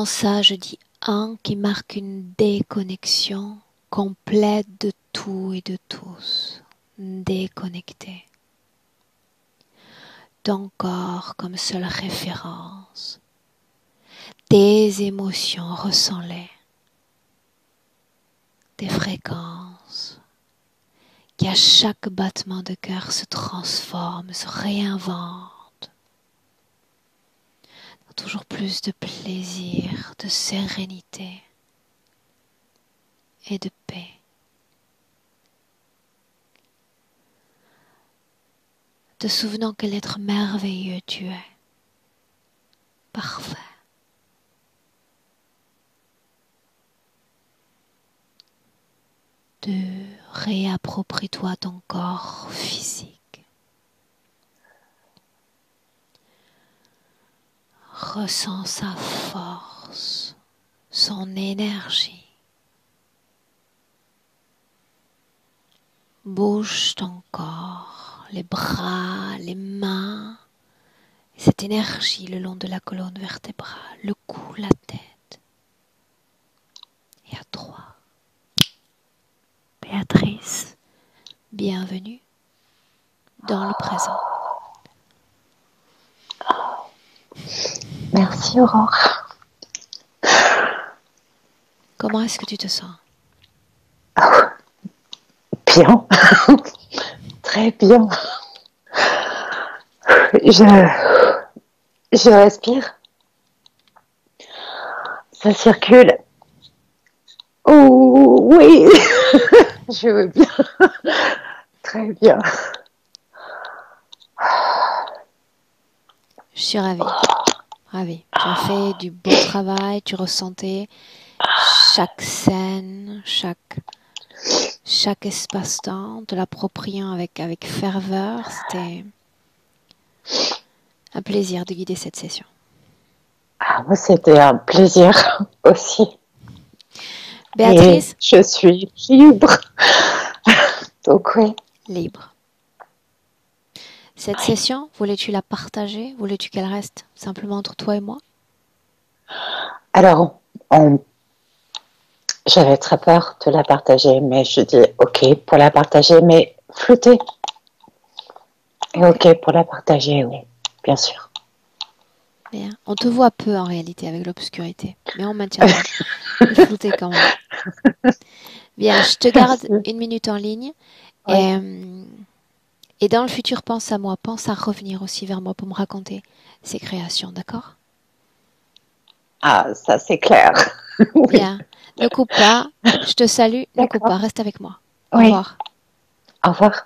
ça, je dis 1 qui marque une déconnexion complète de tout et de tous. Déconnecté. Ton corps comme seule référence. Tes émotions, ressens-les. Tes fréquences qui à chaque battement de cœur se transforment, se réinventent. Toujours plus de plaisir, de sérénité et de paix. Te souvenant quel être merveilleux tu es. Parfait. Réapproprie-toi ton corps physique. Ressens sa force, son énergie. Bouge ton corps, les bras, les mains, et cette énergie le long de la colonne vertébrale, le cou, la tête. Et à 3. Béatrice, bienvenue dans le présent. Merci Aurore. Comment est-ce que tu te sens? Bien. Très bien. Je respire. Ça circule. Oh oui. Je veux bien. Très bien. Je suis ravie. Ravie. Tu as fait du beau travail, tu ressentais chaque scène, chaque espace-temps, te l'appropriant avec ferveur. C'était un plaisir de guider cette session. Ah, moi, c'était un plaisir aussi. Béatrice, et je suis libre. Donc oui. Libre. Cette session, voulais-tu la partager? Voulais-tu qu'elle reste simplement entre toi et moi? Alors, j'avais très peur de la partager, mais je dis ok pour la partager, mais flotter. Et ok pour la partager, oui, bien sûr. Bien. On te voit peu en réalité avec l'obscurité, mais on maintiendra. Le flouter quand même. Bien, je te garde Merci. 1 minute en ligne Oui. et dans le futur, pense à moi, pense à revenir aussi vers moi pour me raconter ces créations, d'accord? Ah, ça c'est clair. Oui, Bien, ne coupe pas, je te salue, ne coupe d'accord. pas, reste avec moi. Au Oui, revoir. au revoir.